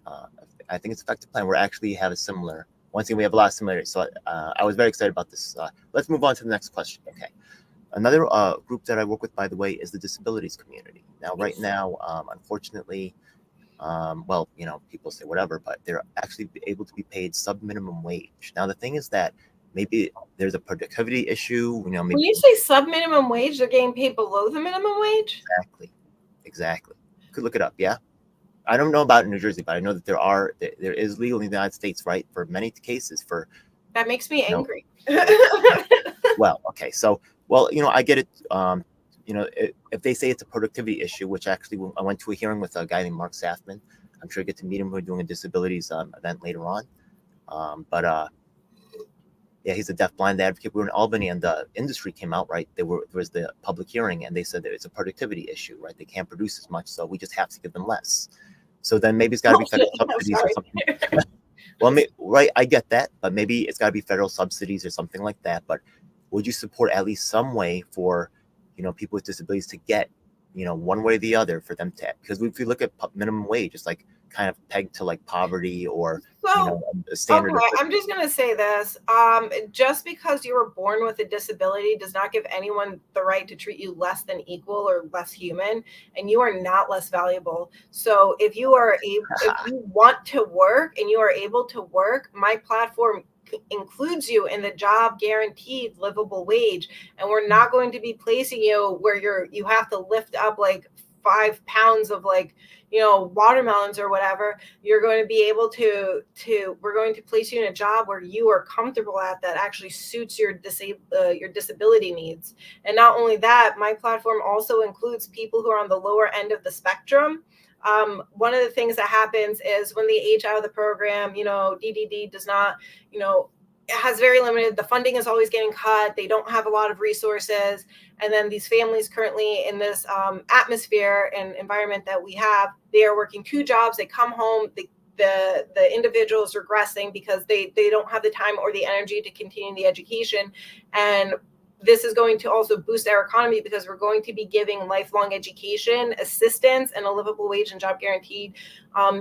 I think it's an effective plan. We actually have a similar. Once again, we have a lot of similarities. So I was very excited about this. Let's move on to the next question. Okay. Another group that I work with, by the way, is the disabilities community. Now, right now, unfortunately, well, you know, people say whatever, but they're actually able to be paid sub-minimum wage. Now, the thing is that maybe there's a productivity issue, you know, maybe. When you say sub-minimum wage, they're getting paid below the minimum wage? Exactly. Could look it up, yeah? I don't know about New Jersey, but I know that there is legal in the United States, right, for many cases for. That makes me angry. Well, okay, so, well, you know, I get it. You know, if they say it's a productivity issue, which actually I went to a hearing with a guy named Mark Safman. I'm sure you get to meet him. We're doing a disabilities event later on. Yeah, he's a deaf-blind advocate. We were in Albany, and the industry came out, right? There was the public hearing, and they said that it's a productivity issue, right? They can't produce as much, so we just have to give them less. So then maybe it's got to be federal subsidies or something. Well, right, I get that, but maybe it's got to be federal subsidies or something like that. But would you support at least some way for, you know, people with disabilities to get, you know, one way or the other for them to, because if you look at minimum wage, it's like kind of pegged to like poverty or, so, you know, a standard. Okay, I'm just going to say this. Just because you were born with a disability does not give anyone the right to treat you less than equal or less human, and you are not less valuable. So if you want to work and you are able to work, my platform includes you in the job guaranteed livable wage, and we're not going to be placing you where you have to lift up like 5 pounds of, like, you know, watermelons or whatever. You're going to be able to we're going to place you in a job where you are comfortable at, that actually suits your disability needs. And not only that, my platform also includes people who are on the lower end of the spectrum. One of the things that happens is when they age out of the program, you know, DDD does not, you know, it has very limited, the funding is always getting cut. They don't have a lot of resources. And then these families currently in this atmosphere and environment that we have, they are working 2 jobs. They come home, the individual is regressing because they don't have the time or the energy to continue the education. And this is going to also boost our economy, because we're going to be giving lifelong education assistance and a livable wage and job guaranteed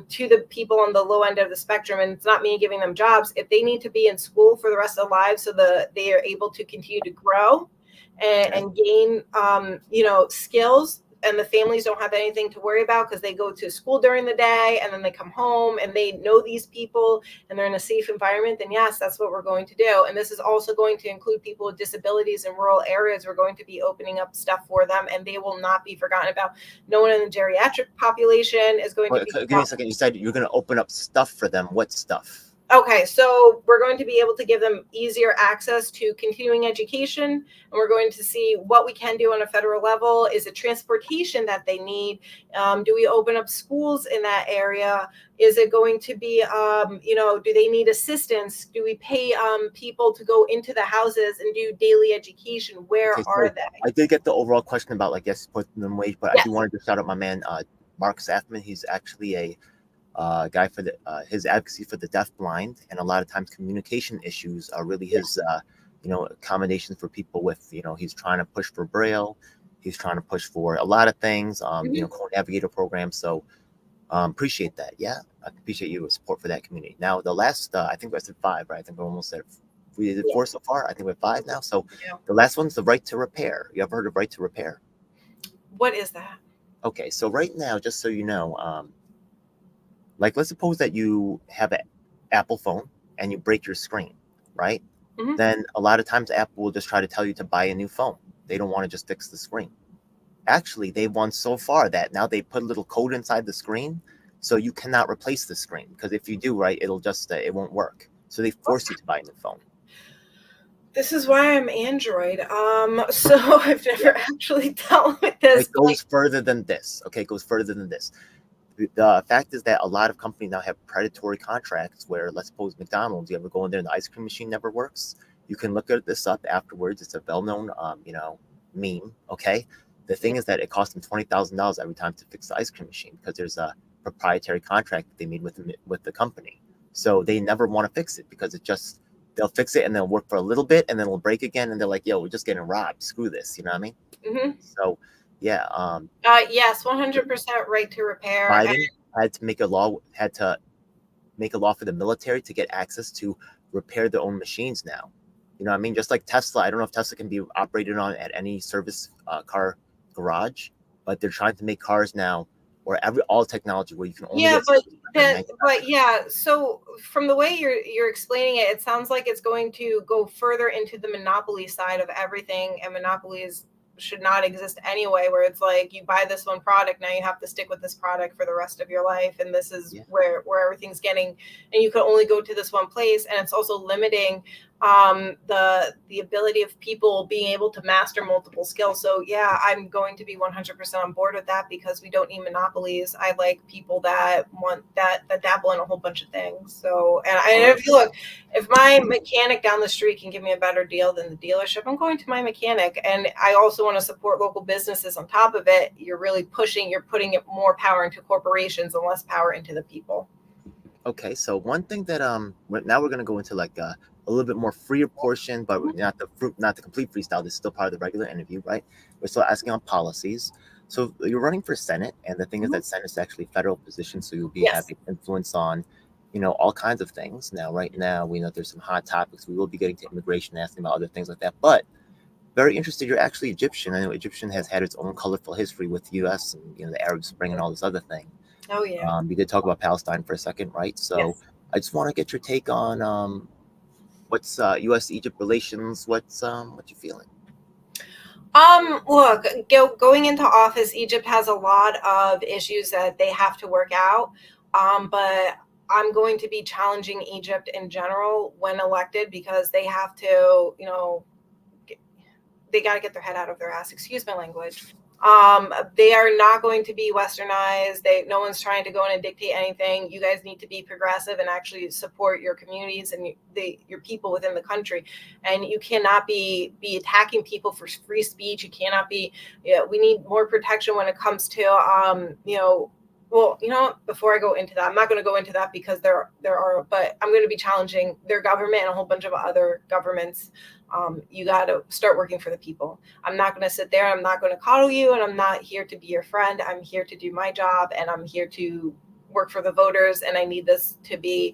to the people on the low end of the spectrum. And it's not me giving them jobs. If they need to be in school for the rest of their lives so that they are able to continue to grow and gain, you know, skills the families don't have anything to worry about because they go to school during the day and then they come home and they know these people and they're in a safe environment, then yes, that's what we're going to do. And this is also going to include people with disabilities in rural areas. We're going to be opening up stuff for them, and they will not be forgotten about. No one in the geriatric population is going to be. Give me a second. You said you're going to open up stuff for them. What stuff? Okay, so we're going to be able to give them easier access to continuing education, and we're going to see what we can do on a federal level. Is it transportation that they need? Do we open up schools in that area? Is it going to be, do they need assistance? Do we pay people to go into the houses and do daily education? Where are they? I did get the overall question about, like, yes, put them wage, but Yes. I do want to just shout out my man, Mark Safman. He's actually a guy for his advocacy for the deafblind, and a lot of times communication issues are really his accommodations for people with, he's trying to push for Braille, he's trying to push for a lot of things, co-navigator programs. So appreciate that. Yeah, I appreciate your support for that community. Now the last I think I said 5, right? I think we're almost at, we did 4 so far. I think we're 5 now. So the last one's the right to repair. You ever heard of right to repair? What is that? Okay, so right now, just so you know, like, let's suppose that you have an Apple phone and you break your screen, right? Mm-hmm. Then a lot of times Apple will just try to tell you to buy a new phone. They don't want to just fix the screen. Actually, they've won so far that now they put a little code inside the screen, so you cannot replace the screen, because if you do, right, it'll just it won't work. So they force you to buy a new phone. This is why I'm Android. So I've never actually dealt with this. It goes further than this. Okay, it goes further than this. The fact is that a lot of companies now have predatory contracts where, let's suppose McDonald's, you ever go in there and the ice cream machine never works. You can look at this up afterwards. It's a well-known, meme. Okay. The thing is that it costs them $20,000 every time to fix the ice cream machine, because there's a proprietary contract that they made with the company. So they never want to fix it, because they'll fix it and they'll work for a little bit and then it'll break again. And they're like, yo, we're just getting robbed. Screw this. You know what I mean? Mm-hmm. So, yeah. Yes, 100% right to repair. Biden had to make a law for the military to get access to repair their own machines now. You know what I mean? Just like Tesla. I don't know if Tesla can be operated on at any service car garage, but they're trying to make cars now, or all technology where you can only but yeah, so from the way you're explaining it, it sounds like it's going to go further into the monopoly side of everything, and monopolies should not exist anyway, where it's like you buy this one product, now you have to stick with this product for the rest of your life, and this is where everything's getting, and you can only go to this one place, and it's also limiting the ability of people being able to master multiple skills. So yeah, I'm going to be 100% on board with that, because we don't need monopolies. I like people that want that dabble in a whole bunch of things. So, and if my mechanic down the street can give me a better deal than the dealership, I'm going to my mechanic. And I also want to support local businesses on top of it. You're putting it more power into corporations and less power into the people. Okay, so one thing that now we're going to go into like a little bit more freer portion, but not the complete freestyle. This is still part of the regular interview, right? We're still asking on policies. So you're running for Senate, and the thing is that Senate is actually a federal position, so you'll be having influence on, all kinds of things. Now, right now, we know there's some hot topics. We will be getting to immigration, asking about other things like that. But very interested, you're actually Egyptian. I know Egyptian has had its own colorful history with the U.S. and the Arab Spring and all this other thing. Oh yeah. We did talk about Palestine for a second, right? So I just want to get your take on what's U.S.-Egypt relations. What you feeling? Look, going into office, Egypt has a lot of issues that they have to work out. But I'm going to be challenging Egypt in general when elected, because they have to, they got to get their head out of their ass. Excuse my language. They are not going to be westernized. No one's trying to go in and dictate anything. You guys need to be progressive and actually support your communities and your people within the country. And you cannot be attacking people for free speech. You cannot be. We need more protection when it comes to well, before I go into that, I'm not going to go into that, because there are, but I'm going to be challenging their government and a whole bunch of other governments. You got to start working for the people. I'm not going to sit there. I'm not going to coddle you, and I'm not here to be your friend. I'm here to do my job, and I'm here to work for the voters. And I need this to be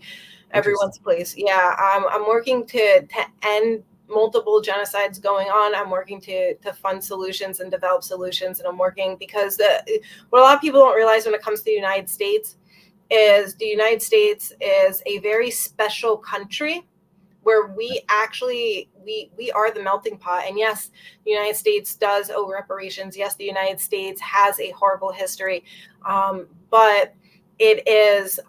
everyone's place. Yeah, I'm working to end multiple genocides going on. I'm working to fund solutions and develop solutions, and I'm working because what a lot of people don't realize when it comes to the United States is the United States is a very special country where we actually we are the melting pot. And yes, the United States does owe reparations. Yes, the United States has a horrible history, but it is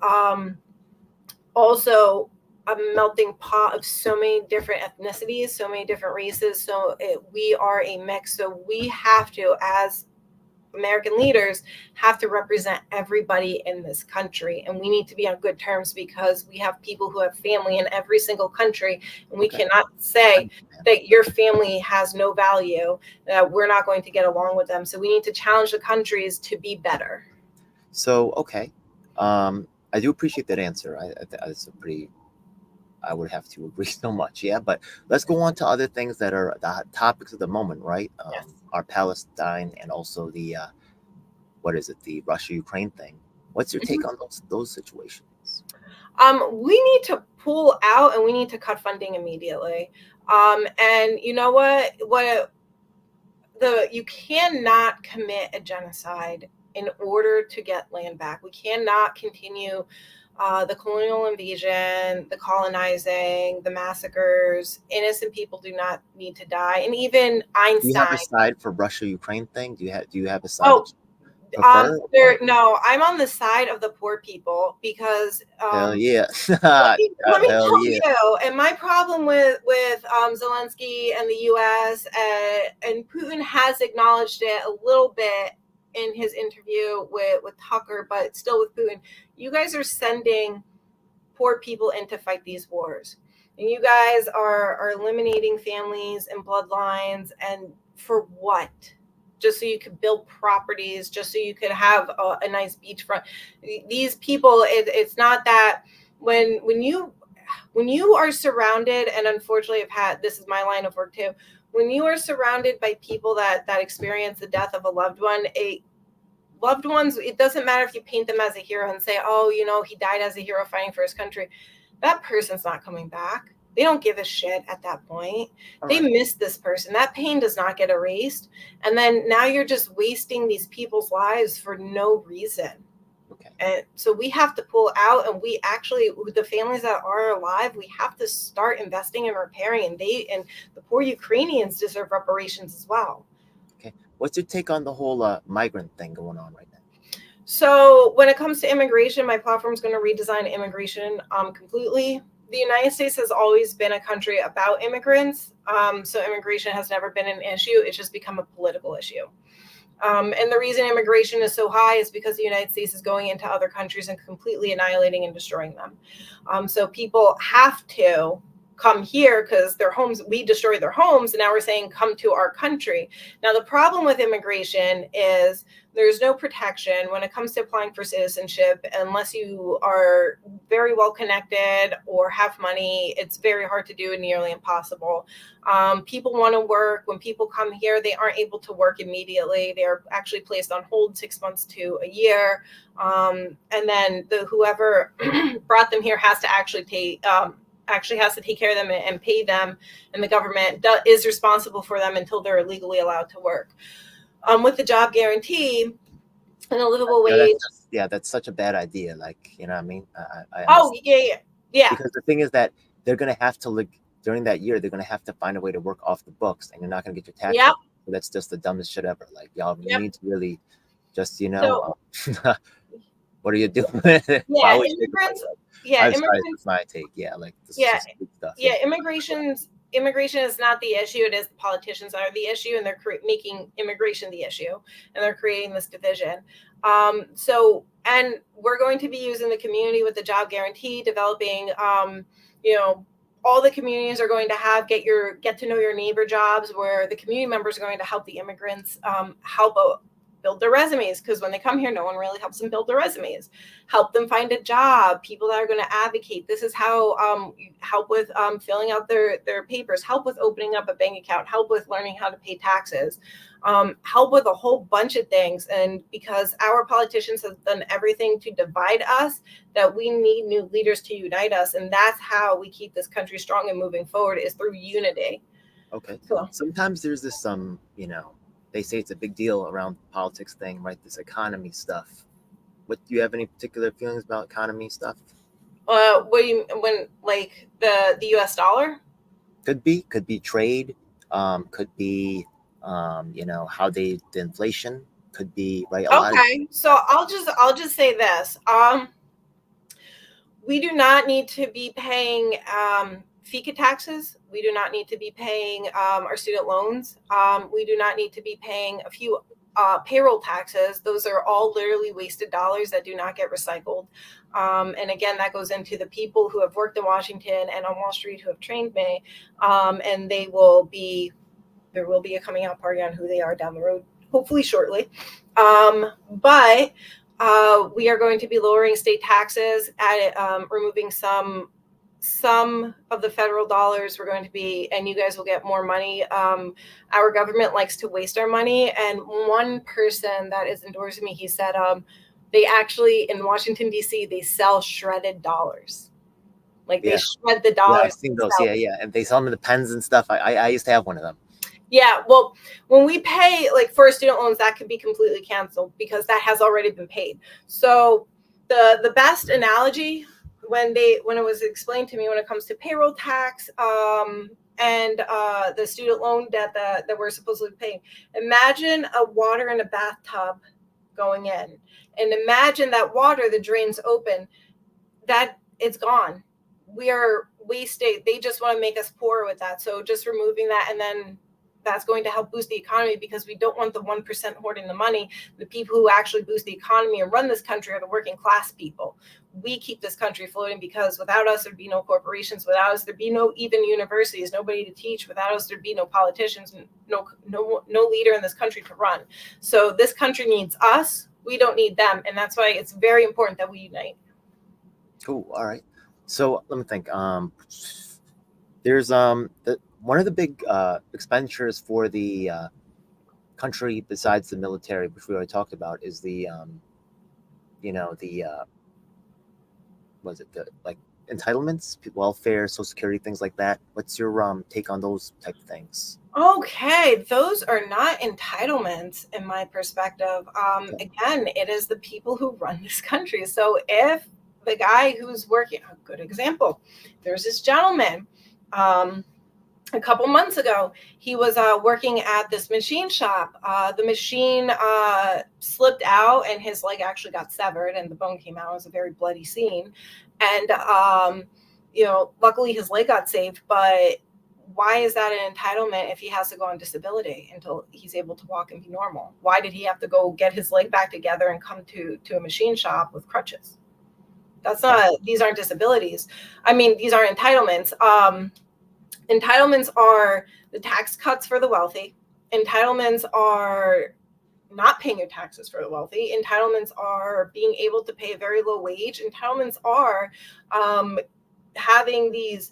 also a melting pot of so many different ethnicities, so many different races. So we are a mix. So we have to, as American leaders, have to represent everybody in this country, and we need to be on good terms because we have people who have family in every single country, and we cannot say that your family has no value, that we're not going to get along with them. So we need to challenge the countries to be better. So I do appreciate that answer. It's a pretty, I would have to agree so much. Yeah, but let's go on to other things that are the hot topics of the moment, right? Yes. Our Palestine and also the what is it, the Russia-Ukraine thing. What's your take on those situations? We need to pull out and we need to cut funding immediately. And you know what? You cannot commit a genocide in order to get land back. We cannot continue the colonial invasion, the colonizing, the massacres. Innocent people do not need to die. And even Einstein. Do you have a side for Russia-Ukraine thing? Do you have a side? No, I'm on the side of the poor people because hell yeah. let me tell you, and my problem with Zelensky and the U.S. And Putin has acknowledged it a little bit in his interview with Tucker, but still with Putin, you guys are sending poor people in to fight these wars, and you guys are eliminating families and bloodlines, and for what? Just so you could build properties, just so you could have a nice beachfront. These people, it's not that when you are surrounded, and unfortunately this is my line of work too, when you are surrounded by people that experience the death of a loved one, loved ones, it doesn't matter if you paint them as a hero and say, oh, he died as a hero fighting for his country. That person's not coming back. They don't give a shit at that point. They missed this person. That pain does not get erased. And then now you're just wasting these people's lives for no reason. And so we have to pull out, and we actually, the families that are alive, we have to start investing in repairing, and the poor Ukrainians deserve reparations as well. Okay. What's your take on the whole migrant thing going on right now? So when it comes to immigration, my platform is going to redesign immigration completely. The United States has always been a country about immigrants. So immigration has never been an issue. It's just become a political issue. And the reason immigration is so high is because the United States is going into other countries and completely annihilating and destroying them. So people have to come here because their homes, we destroy their homes, and now we're saying come to our country. Now the problem with immigration is there's no protection when it comes to applying for citizenship unless you are very well connected or have money. It's very hard to do and nearly impossible. People want to work. When people come here, they aren't able to work immediately. They are actually placed on hold 6 months to a year. And then whoever brought them here has to actually take care of them and pay them, and the government is responsible for them until they're legally allowed to work. With the job guarantee and a livable wage. That's such a bad idea. Like, you know what I mean? Yeah. Because the thing is that they're going to have to, during that year, they're going to have to find a way to work off the books, and you're not going to get your taxes. Yep. So that's just the dumbest shit ever. Like, y'all need to really just, what are you doing? Yeah, immigrants. Yeah, immigrants. My take. Yeah, this is just good stuff. Yeah, immigration is not the issue. It is the politicians that are the issue, and they're making immigration the issue, and they're creating this division. And we're going to be using the community with the job guarantee, developing, all the communities are going to have get to know your neighbor jobs, where the community members are going to help the immigrants help build their resumes, because when they come here, no one really helps them build their resumes. Help them find a job, people that are going to advocate. This is how help with filling out their papers, help with opening up a bank account, help with learning how to pay taxes, help with a whole bunch of things. And because our politicians have done everything to divide us, that we need new leaders to unite us. And that's how we keep this country strong and moving forward, is through unity. Okay. So Sometimes there's this they say it's a big deal around politics thing, right? This economy stuff. What do you have any particular feelings about economy stuff? what do you, when like the US dollar? Could be trade, could be how the inflation could be, right? A lot of Okay, so I'll just say this. We do not need to be paying FICA taxes. We do not need to be paying our student loans. We do not need to be paying a few payroll taxes. Those are all literally wasted dollars that do not get recycled. And again, that goes into the people who have worked in Washington and on Wall Street who have trained me. And there will be a coming out party on who they are down the road, hopefully shortly. But we are going to be lowering state taxes, removing some of the federal dollars. We're going to be, and you guys will get more money. Our government likes to waste our money. And one person that is endorsing me, he said, they actually, in Washington, D.C., they sell shredded dollars. Like they shred the dollars. Yeah, I've seen those. Yeah. And they sell them in the pens and stuff. I used to have one of them. Yeah, well, when we pay like for student loans, that could be completely canceled because that has already been paid. So the best analogy when it was explained to me when it comes to payroll tax and the student loan debt that we're supposedly paying, imagine a water in a bathtub going in, and imagine that water, the drains open, that it's gone. We are wasted. They just want to make us poor with that. So just removing that, and then that's going to help boost the economy, because we don't want the 1% hoarding the money. The people who actually boost the economy and run this country are the working class people. We keep this country floating, because without us, there'd be no corporations. Without us, there'd be no even universities, nobody to teach. Without us, there'd be no politicians, no leader in this country to run. So this country needs us. We don't need them. And that's why it's very important that we unite. Cool. All right. So let me think. There's one of the big expenditures for the country besides the military, which we already talked about, is the was it the like entitlements, welfare, social security, things like that. What's your take on those type of things? Okay, those are not entitlements in my perspective. Again, it is the people who run this country. So if the guy who's working, a good example, there's this gentleman a couple months ago, he was working at this machine shop. The machine slipped out and his leg actually got severed and the bone came out. It was a very bloody scene. And, luckily his leg got saved. But why is that an entitlement if he has to go on disability until he's able to walk and be normal? Why did he have to go get his leg back together and come to a machine shop with crutches? These aren't disabilities. I mean, these aren't entitlements. Entitlements are the tax cuts for the wealthy. Entitlements are not paying your taxes for the wealthy. Entitlements are being able to pay a very low wage. Entitlements are having these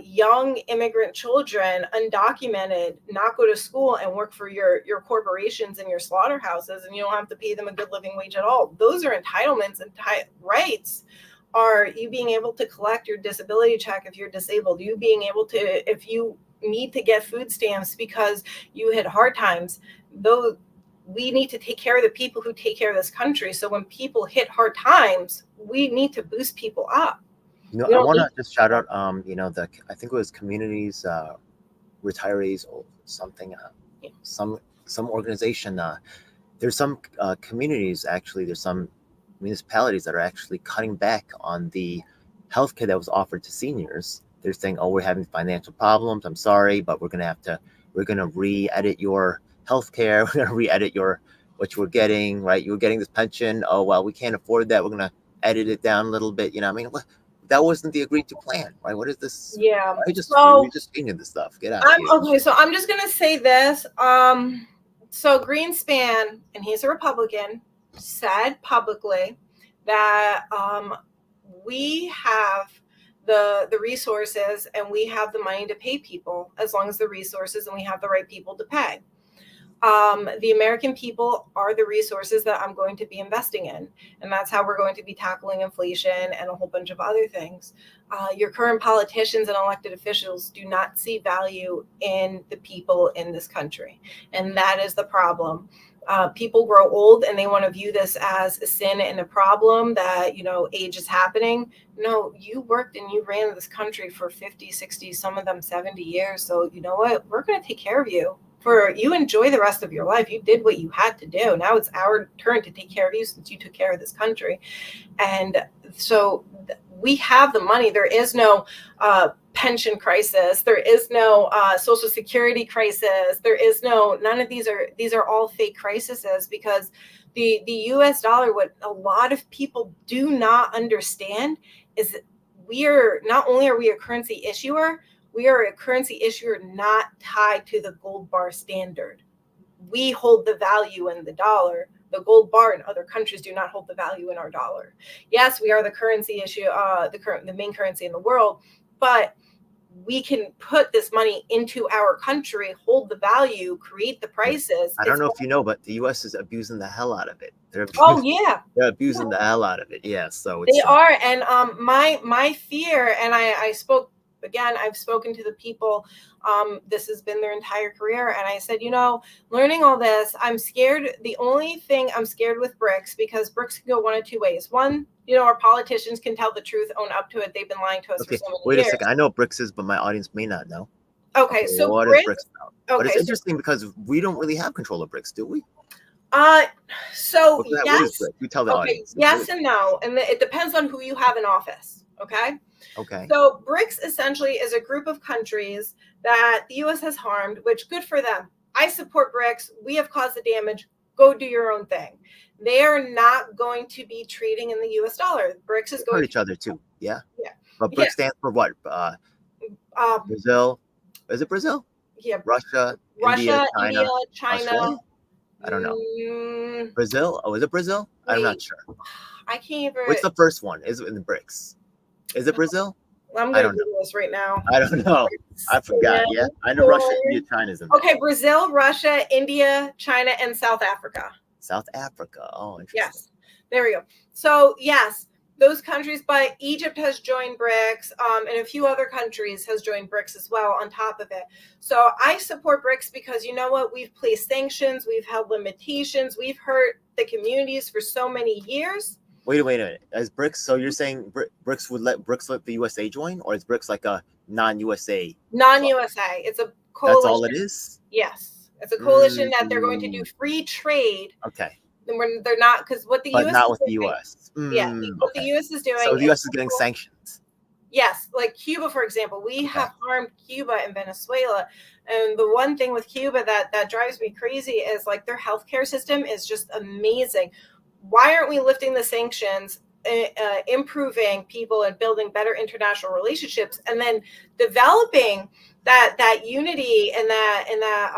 young immigrant children, undocumented, not go to school and work for your corporations and your slaughterhouses, and you don't have to pay them a good living wage at all. Those are entitlements. And rights are you being able to collect your disability check if you're disabled, you being able to, if you need to get food stamps because you hit hard times. Though we need to take care of the people who take care of this country. So when people hit hard times, we need to boost people up. I want to just shout out, I think it was communities, retirees or something, some organization. There's some communities, actually, there's some municipalities that are actually cutting back on the healthcare that was offered to seniors. They're saying, "Oh, we're having financial problems. I'm sorry, but we're gonna re-edit your healthcare. We're gonna re-edit what you were getting. Right? You were getting this pension. Oh, well, we can't afford that. We're gonna edit it down a little bit. That wasn't the agreed to plan, right? What is this? Yeah. We just changing this stuff. Get out. Okay, so I'm just gonna say this. So Greenspan, and he's a Republican, said publicly that we have the resources and we have the money to pay people as long as the resources and we have the right people to pay. The American people are the resources that I'm going to be investing in. And that's how we're going to be tackling inflation and a whole bunch of other things. Your current politicians and elected officials do not see value in the people in this country. And that is the problem. People grow old and they want to view this as a sin and a problem that, age is happening. No, you worked and you ran this country for 50, 60, some of them 70 years. So you know what? We're going to take care of you. You enjoy the rest of your life. You did what you had to do. Now it's our turn to take care of you since you took care of this country. And so we have the money. There is no pension crisis. There is no social security crisis. There is none of these are all fake crises because the US dollar, what a lot of people do not understand is not only are we a currency issuer, we are a currency issuer not tied to the gold bar standard. We hold the value in the dollar. The gold bar in other countries do not hold the value in our dollar. Yes, we are the currency issue, the main currency in the world, but we can put this money into our country, hold the value, create the prices. I don't know if you know, but the U.S. is abusing the hell out of it. They're abusing the hell out of it. Yeah, so they are. And my fear, and I spoke. Again, I've spoken to the people. This has been their entire career. And I said, learning all this, I'm scared. The only thing I'm scared with BRICS, because BRICS can go one of two ways. One, our politicians can tell the truth, own up to it. They've been lying to us for so many years. Wait a second. I know what BRICS is, but my audience may not know. Okay, so what is BRICS now? But it's interesting because we don't really have control of BRICS, do we? So yes. What is BRICS? You tell the audience. Yes and no. And it depends on who you have in office. Okay. Okay. So BRICS essentially is a group of countries that the U.S. has harmed, which good for them. I support BRICS. We have caused the damage. Go do your own thing. They are not going to be trading in the U.S. dollar. BRICS is going to each other too. Yeah. Yeah. But BRICS stands for what? Brazil. Is it Brazil? Yeah. Russia, India, China. Australia? I don't know. Brazil? Oh, is it Brazil? I'm not sure. I can't even. What's the first one? Is it in the BRICS? Is it Brazil? I'm going to do this right now. I don't know. I forgot. Yeah. I know Russia, India, China's in there. Okay. Brazil, Russia, India, China, and South Africa. South Africa. Oh, interesting. Yes. There we go. So, yes, those countries, but Egypt has joined BRICS, and a few other countries has joined BRICS as well on top of it. So I support BRICS because you know what? We've placed sanctions. We've held limitations. We've hurt the communities for so many years. Wait a minute. As BRICS, so you're saying BRICS would let the USA join, or is BRICS like a non-USA? Non-USA. It's a coalition. That's all it is? Yes. It's a coalition that they're going to do free trade. Okay. And they're not, because what the but U.S. not with the U.S. Yeah. What the U.S. is doing. So the U.S. is getting sanctions. Yes. Like Cuba, for example. We have harmed Cuba and Venezuela. And the one thing with Cuba that drives me crazy is like their healthcare system is just amazing. Why aren't we lifting the sanctions, improving people and building better international relationships, and then developing that unity and that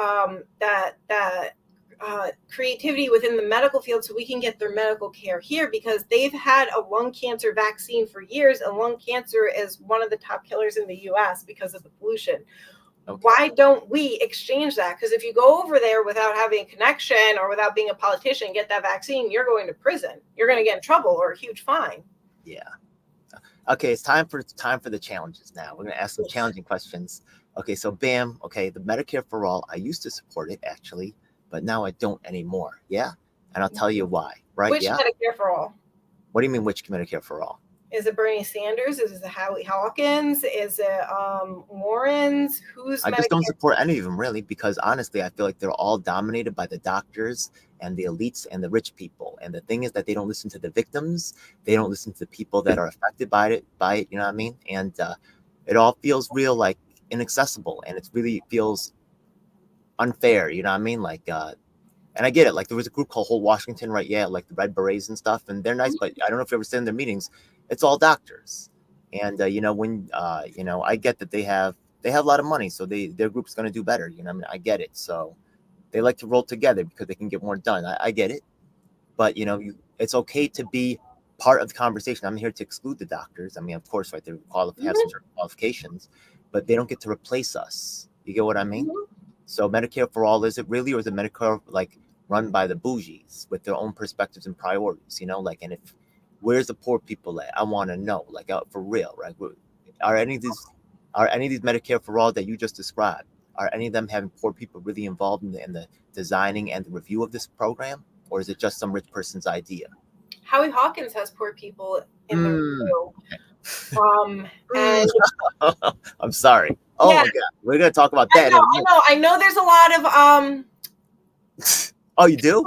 creativity within the medical field so we can get their medical care here, because they've had a lung cancer vaccine for years, and lung cancer is one of the top killers in the U.S. because of the pollution. Okay. Why don't we exchange that? Because if you go over there without having a connection or without being a politician, get that vaccine, you're going to prison. You're going to get in trouble or a huge fine. Yeah. Okay, it's time for the challenges now. We're going to ask some challenging questions. Okay, so bam. Okay, the Medicare for All. I used to support it actually, but now I don't anymore. Yeah, and I'll tell you why. Right? Which Medicare for All? What do you mean, which Medicare for All? Is it Bernie Sanders? Is it Howie Hawkins? Is it Warren's? I just don't support any of them really, because honestly, I feel like they're all dominated by the doctors and the elites and the rich people. And the thing is that they don't listen to the victims. They don't listen to the people that are affected by it. You know what I mean? And it all feels real like inaccessible, and it really feels unfair. You know what I mean? Like, and I get it. Like there was a group called Whole Washington, right? Yeah, like the Red Berets and stuff, and they're nice, but I don't know if you ever sit in their meetings. It's all doctors, and when I get that they have a lot of money, so their group's going to do better. You know, I mean, I get it. So, They like to roll together because they can get more done. I get it, but it's okay to be part of the conversation. I'm here to exclude the doctors. I mean, of course, right? They have some certain qualifications, but they don't get to replace us. You get what I mean? Mhm. So Medicare for all, is it really, or is it Medicare like run by the bougies with their own perspectives and priorities? And if where's the poor people at? I want to know, like, for real, right? Are any of these Medicare for all that you just described? Are any of them having poor people really involved in the designing and the review of this program, or is it just some rich person's idea? Howie Hawkins has poor people in the review. Mm. And I'm sorry. Oh yeah, my God, we're gonna talk about I that in know, a I minute. know, I know. There's a lot of Oh, you do?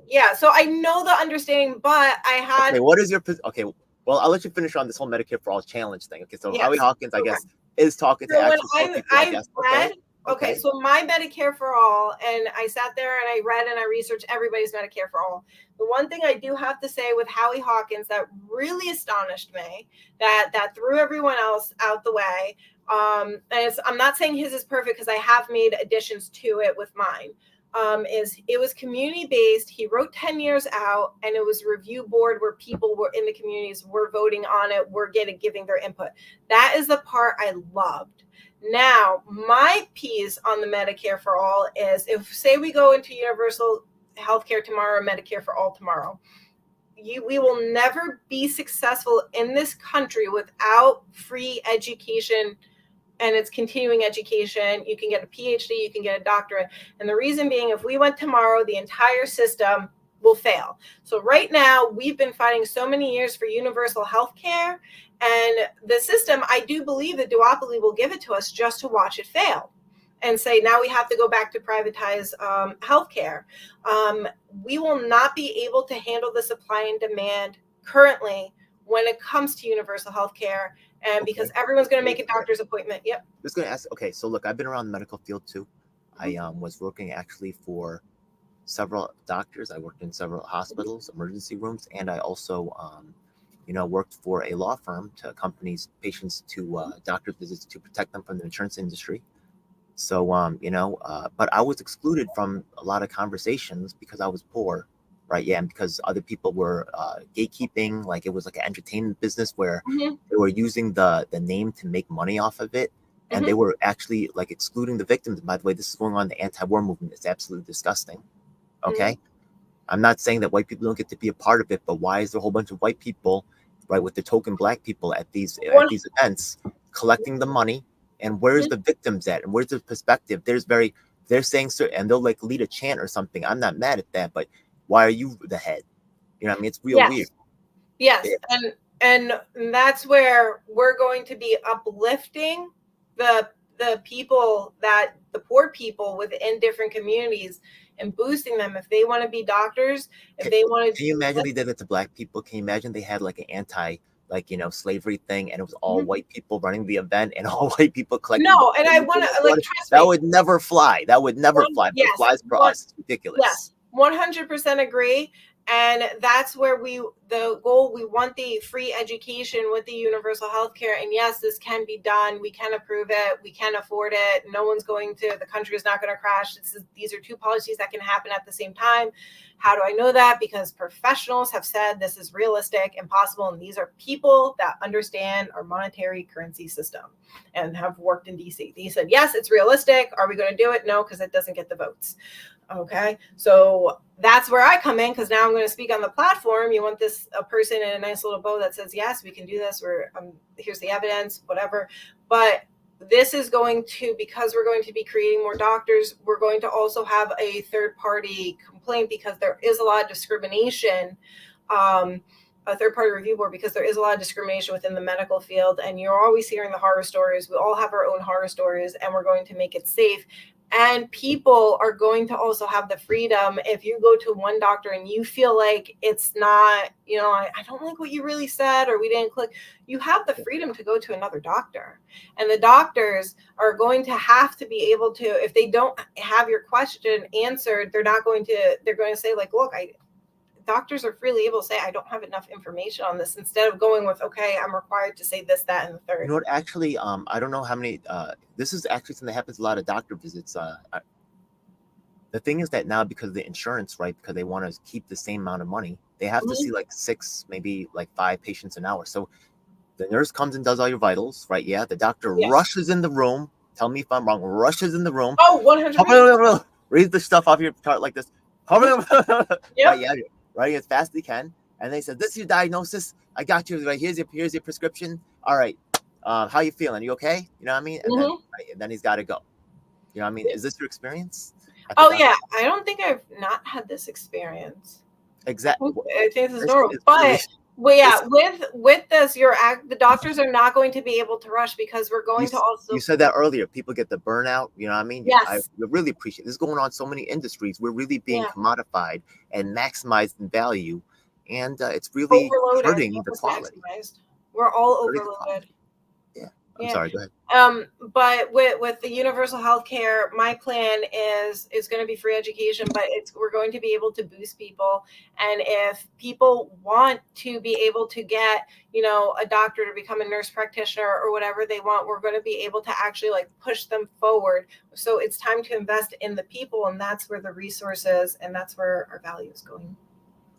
yeah. So I know the understanding, but I had Okay, what is your okay? Well, I'll let you finish on this whole Medicare for all challenge thing. Okay, so Howie yes. Hawkins, I Okay. guess, is talking to So when actual poor people. I I guess. read, Okay. okay, Okay. so my Medicare for all, and I sat there and I read and I researched everybody's Medicare for all. The one thing I do have to say with Howie Hawkins that really astonished me, that threw everyone else out the way. And I'm not saying his is perfect because I have made additions to it with mine. Is it was community based. He wrote 10 years out, and it was a review board where people were in the communities were voting on it, were giving their input. That is the part I loved. Now, my piece on the Medicare for all is if, say, we go into universal healthcare tomorrow, Medicare for all tomorrow, we will never be successful in this country without free education, and it's continuing education. You can get a PhD, you can get a doctorate. And the reason being, if we went tomorrow, the entire system will fail. So right now, we've been fighting so many years for universal health care. And the system, I do believe that duopoly will give it to us just to watch it fail and say, now we have to go back to privatize healthcare. We will not be able to handle the supply and demand currently when it comes to universal health care, and because everyone's going to make a doctor's appointment. Yep. Just gonna ask. Okay, so look, I've been around the medical field too. I was working actually for several doctors. I worked in several hospitals, emergency rooms, and I also, worked for a law firm to accompany patients to doctor visits to protect them from the insurance industry. So, but I was excluded from a lot of conversations because I was poor, right? Yeah, and because other people were gatekeeping, like it was like an entertainment business where they were using the name to make money off of it, and they were actually like excluding the victims. And by the way, this is going on in the anti-war movement. It's absolutely disgusting. Okay, I'm not saying that white people don't get to be a part of it, but why is there a whole bunch of white people, right, with the token black people at these events collecting the money? And where's the victims at? And where's the perspective? They're saying certain, and they'll like lead a chant or something. I'm not mad at that, but why are you the head? You know what I mean? It's real weird. Yes. And that's where we're going to be uplifting the people, that the poor people within different communities, and boosting them if they want to be doctors, if they want to. Can you imagine they did it to black people? Can you imagine they had like an anti slavery thing, and it was all white people running the event and all white people collecting? No, and I want to like trust that me. would never fly. That would never fly. But it flies for us. It's ridiculous. Yes, 100% agree. And that's where the goal, we want the free education with the universal health care. And yes, this can be done. We can approve it. We can afford it. No one's the country is not going to crash. These are two policies that can happen at the same time. How do I know that? Because professionals have said this is realistic and possible. And these are people that understand our monetary currency system and have worked in DC. They said, yes, it's realistic. Are we going to do it? No, because it doesn't get the votes. Okay, so that's where I come in, because now I'm going to speak on the platform. You want a person in a nice little bow that says, yes, we can do this. Here's the evidence, whatever. But this is going to, because we're going to be creating more doctors, we're going to also have a third party complaint, because there is a lot of discrimination, a third party review board, because there is a lot of discrimination within the medical field. And you're always hearing the horror stories. We all have our own horror stories, and we're going to make it safe. And people are going to also have the freedom. If you go to one doctor and you feel like it's not, I don't like what you really said, or we didn't click, you have the freedom to go to another doctor. And the doctors are going to have to be able to, if they don't have your question answered, they're going to say like, look, doctors are freely able to say, I don't have enough information on this, instead of going with, okay, I'm required to say this, that, and the third. You know what? Actually, I don't know how many. This is actually something that happens a lot of doctor visits. The thing is that now, because of the insurance, right, because they want to keep the same amount of money, they have to see like 6, maybe like 5 patients an hour. So the nurse comes and does all your vitals, right? Yeah. The doctor rushes in the room. Tell me if I'm wrong. Rushes in the room. Oh, 100%. Reads the stuff off your chart like this. Right? Yeah. Right. As fast as he can. And they said, "This is your diagnosis. I got you. Right. Here's your prescription. All right. How you feeling? You okay? You know what I mean?" And then he's got to go. You know what I mean? Is this your experience? Oh yeah, I don't think I've not had this experience. Exactly. I think this is normal, but yeah, with this, the doctors are not going to be able to rush because we're going to also. You said that earlier. People get the burnout. You know what I mean? Yes. I really appreciate this is going on in so many industries. We're really being commodified and maximized in value, and it's really hurting the quality. We're all overloaded. Yeah. I'm sorry. Go ahead. But with the universal health care, my plan is going to be free education, but we're going to be able to boost people. And if people want to be able to get, a doctor to become a nurse practitioner or whatever they want, we're going to be able to actually like push them forward. So it's time to invest in the people, and that's where the resources and that's where our value is going.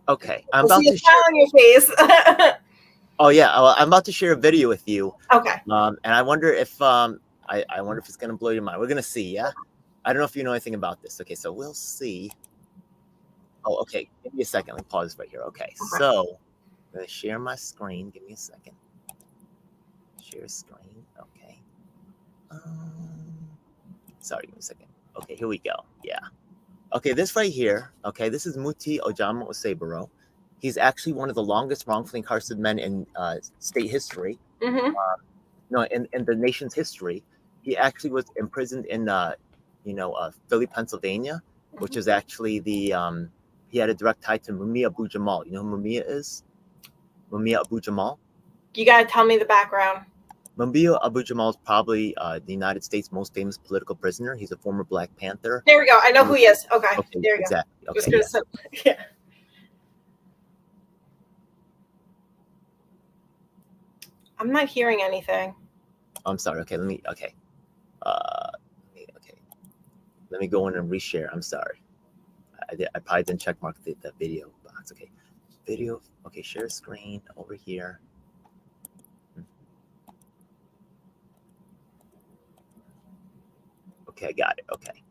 Okay. I'm about to smile on your face. Oh yeah, I'm about to share a video with you. Okay. And I wonder if I wonder if it's gonna blow your mind. We're gonna see. Yeah. I don't know if you know anything about this. Okay, so we'll see. Oh, okay. Give me a second. Let me pause right here. Okay. So I'm gonna share my screen. Give me a second. Share screen. Okay. Sorry. Give me a second. Okay. Here we go. Yeah. Okay. This right here. Okay. This is Muti Ojama Oseboro. He's actually one of the longest wrongfully incarcerated men in state history. No, in the nation's history. He actually was imprisoned in, Philly, Pennsylvania, which is actually he had a direct tie to Mumia Abu Jamal. You know who Mumia is? Mumia Abu Jamal? You got to tell me the background. Mumia Abu Jamal is probably the United States' most famous political prisoner. He's a former Black Panther. There we go. I know who he is. Okay. There you go. Okay, yeah. I'm not hearing anything. I'm sorry. Okay, let me go in and reshare. I'm sorry. I probably didn't check mark the video box. Okay. Video. Okay, share screen over here. Okay, I got it. Okay.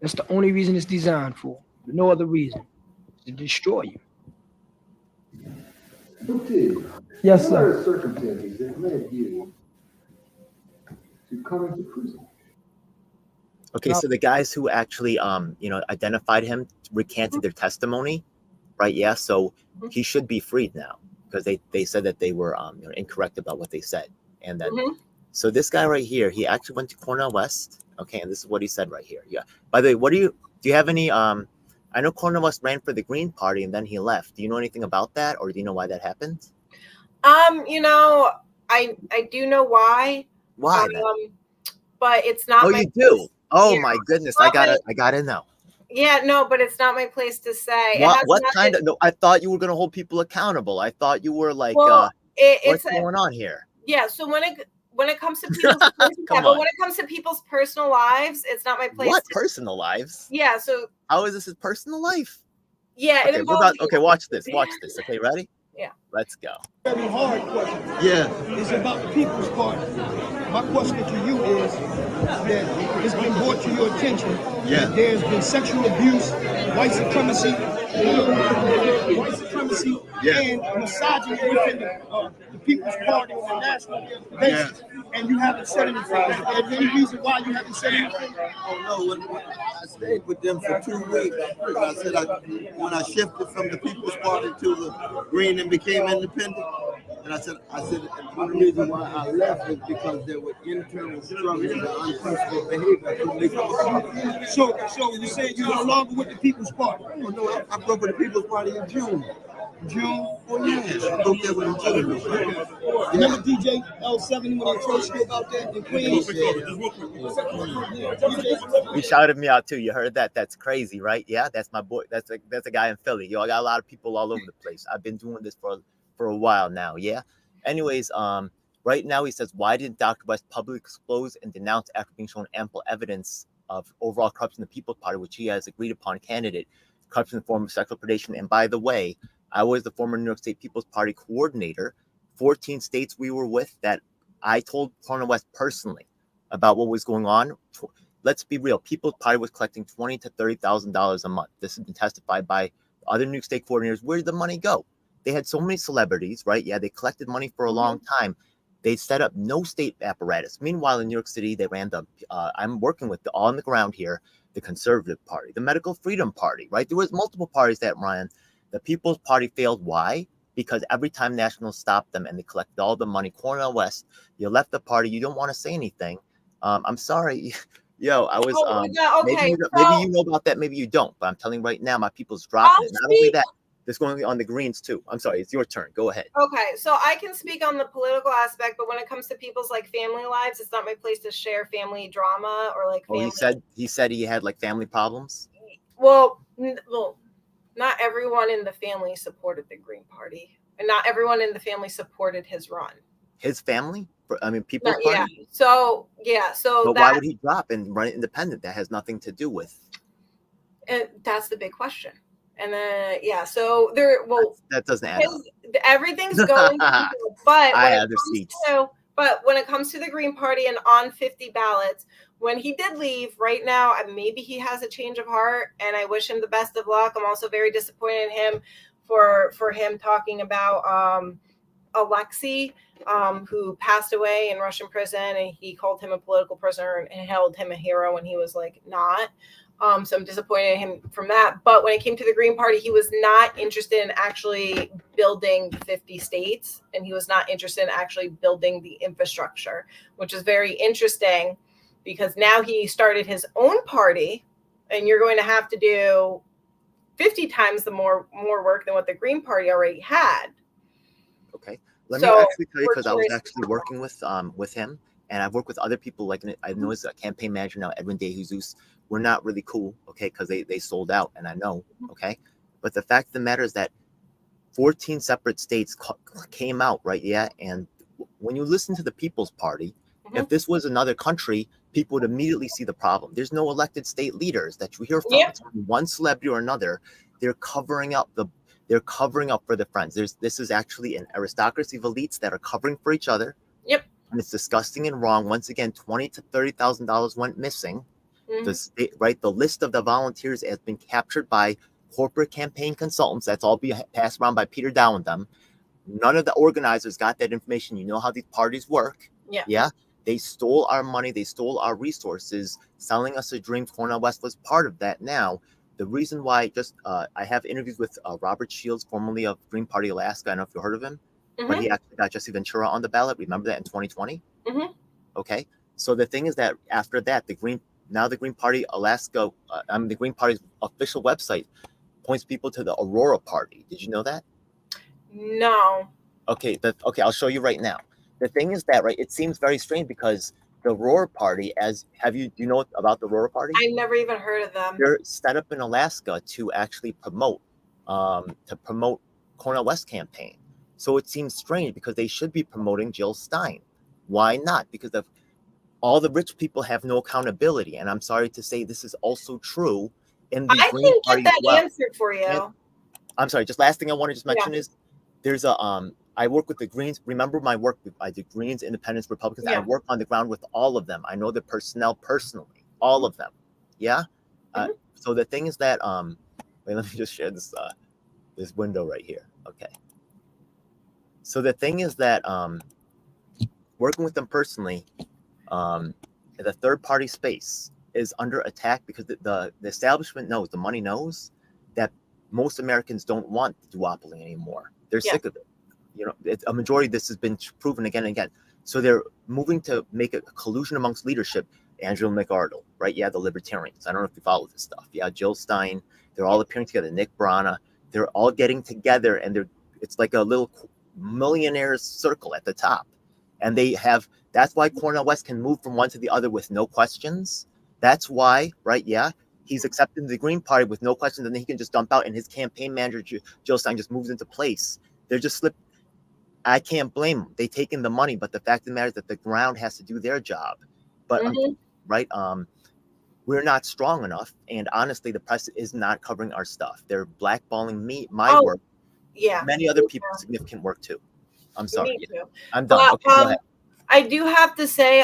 That's the only reason it's designed for. No other reason. To destroy you. Okay. Yes, sir. What are the circumstances that led you to come into prison? Okay, so the guys who actually identified him recanted their testimony, right? Yeah, so he should be freed now because they said that they were incorrect about what they said. And then so this guy right here, he actually went to Cornell West. Okay, and this is what he said right here. Yeah. By the way, do you have any I know Cornell West ran for the Green Party and then he left. Do you know anything about that, or do you know why that happened? I do know why. Why? But it's not. Oh, you do? Oh my goodness! I got to know. Yeah, no, but it's not my place to say. What kind of? No, I thought you were going to hold people accountable. I thought you were like, what's going on here? Yeah. So when it comes to people's but when it comes to people's personal lives, it's not my place. What personal lives? Yeah. So how is this his personal life? Yeah. Okay, watch this. Okay, ready? Yeah. Let's go. Very hard question. Yeah. It's about the People's Party. My question to you is that it's been brought to your attention that there's been sexual abuse, white supremacy, and misogyny within the People's Party on a national basis. And you haven't said anything. Is there any reason why you haven't said anything? Oh no, I stayed with them for 2 weeks. I said when I shifted from the People's Party to the Green and became independent, and I said one reason why I left is because there were internal struggles and unpeaceful behavior. So you say you're no longer with the People's Party? Oh no, I broke with the People's Party in June. June? Oh yeah, I broke there with June. Remember DJ L7 when he approached you about that in Queens? He shouted me out too. You heard that? That's crazy, right? Yeah, that's my boy. That's a guy in Philly. I got a lot of people all over the place. I've been doing this for a while now. Yeah. Anyways, right now he says, why didn't Dr. West publicly expose and denounce after being shown ample evidence of overall corruption in the People's Party, which he has agreed upon candidate, corruption in the form of sexual predation. And by the way, I was the former New York State People's Party coordinator. 14 states we were with that I told Cornel West personally about what was going on. Let's be real. People's Party was collecting $20,000 to $30,000 a month. This has been testified by other New York State coordinators. Where did the money go? They had so many celebrities, right? Yeah, they collected money for a long time. They set up no state apparatus. Meanwhile, in New York City, they ran the, I'm working with on the ground here, the Conservative Party, the Medical Freedom Party, right? There was multiple parties that ran. The People's Party failed. Why? Because every time Nationals stopped them and they collected all the money. Cornel West, you left the party. You don't want to say anything. I'm sorry. Yo, I was, okay, maybe you know about that, maybe you don't, but I'm telling you right now, my people's dropping it. Not only that, there's going on the Greens too. I'm sorry, it's your turn. Go ahead. Okay, so I can speak on the political aspect, but when it comes to people's like family lives, it's not my place to share family drama or like family. Oh, he said he had like family problems. Well, not everyone in the family supported the Green Party, and not everyone in the family supported his run. His family? I mean, People's Party? Yeah. So, yeah. So, but why would he drop and run independent? That has nothing to do with. And that's the big question. And then, yeah. So there. Well, that doesn't add up. Everything's going. But when it comes to the Green Party and on 50 ballots, when he did leave, right now, maybe he has a change of heart, and I wish him the best of luck. I'm also very disappointed in him for him talking about Alexei, who passed away in Russian prison, and he called him a political prisoner and held him a hero when he was like not. So I'm disappointed in him from that. But when it came to the Green Party, he was not interested in actually building 50 states, and he was not interested in actually building the infrastructure, which is very interesting because now he started his own party, and you're going to have to do 50 times the more work than what the Green Party already had. Okay. Let me actually tell you, because I was actually working with him, and I've worked with other people. Like I know his campaign manager now, Edwin De Jesus. We're not really cool, okay, because they sold out, and I know, okay. But the fact of the matter is that 14 separate states came out, right? Yeah, and when you listen to the People's Party, if this was another country, people would immediately see the problem. There's no elected state leaders that you hear from. It's one celebrity or another. They're covering up for the friends. This is actually an aristocracy of elites that are covering for each other. Yep. And it's disgusting and wrong. Once again, $20,000 to $30,000 went missing. The list of the volunteers has been captured by corporate campaign consultants. That's all being passed around by Peter Dow and them. None of the organizers got that information. You know how these parties work. Yeah. They stole our money. They stole our resources, selling us a dream. Cornel West was part of that. Now, the reason why I have interviews with Robert Shields, formerly of Green Party Alaska. I don't know if you heard of him, but he actually got Jesse Ventura on the ballot. Remember that in 2020? Okay. So the thing is that after that, the Green Party Alaska, the Green Party's official website points people to the Aurora Party. Did you know that? No. Okay. I'll show you right now. The thing is that, right, it seems very strange because the Aurora Party, do you know about the Aurora Party? I've never even heard of them. They're set up in Alaska to actually promote Cornel West campaign. So it seems strange because they should be promoting Jill Stein. Why not? Because all the rich people have no accountability. And I'm sorry to say this is also true in the Green Party. I can get that answered for you. And, I'm sorry, just last thing I want to just mention is there's I work with the Greens. Remember my work? I did Greens, Independents, Republicans. I work on the ground with all of them. I know the personnel personally, all of them. Yeah. So the thing is that wait, let me just share this window right here. Okay. So the thing is that working with them personally, the third party space is under attack because the establishment knows, the money knows that most Americans don't want the duopoly anymore. They're sick of it. You know, a majority of this has been proven again and again. So they're moving to make a collusion amongst leadership. Angela McArdle, right? Yeah, the Libertarians. I don't know if you follow this stuff. Yeah, Jill Stein. They're all appearing together. Nick Brana. They're all getting together, and it's like a little millionaires circle at the top. And that's why Cornel West can move from one to the other with no questions. That's why, right? Yeah, he's accepted the Green Party with no questions, and then he can just dump out, and his campaign manager, Jill Stein, just moves into place. They're just I can't blame them. They take in the money, but the fact of the matter is that the ground has to do their job. But right, we're not strong enough. And honestly, the press is not covering our stuff. They're blackballing me, my work, Yeah. many other people's significant work too. I'm sorry. Me too. I'm done. But, Okay, go ahead. I do have to say,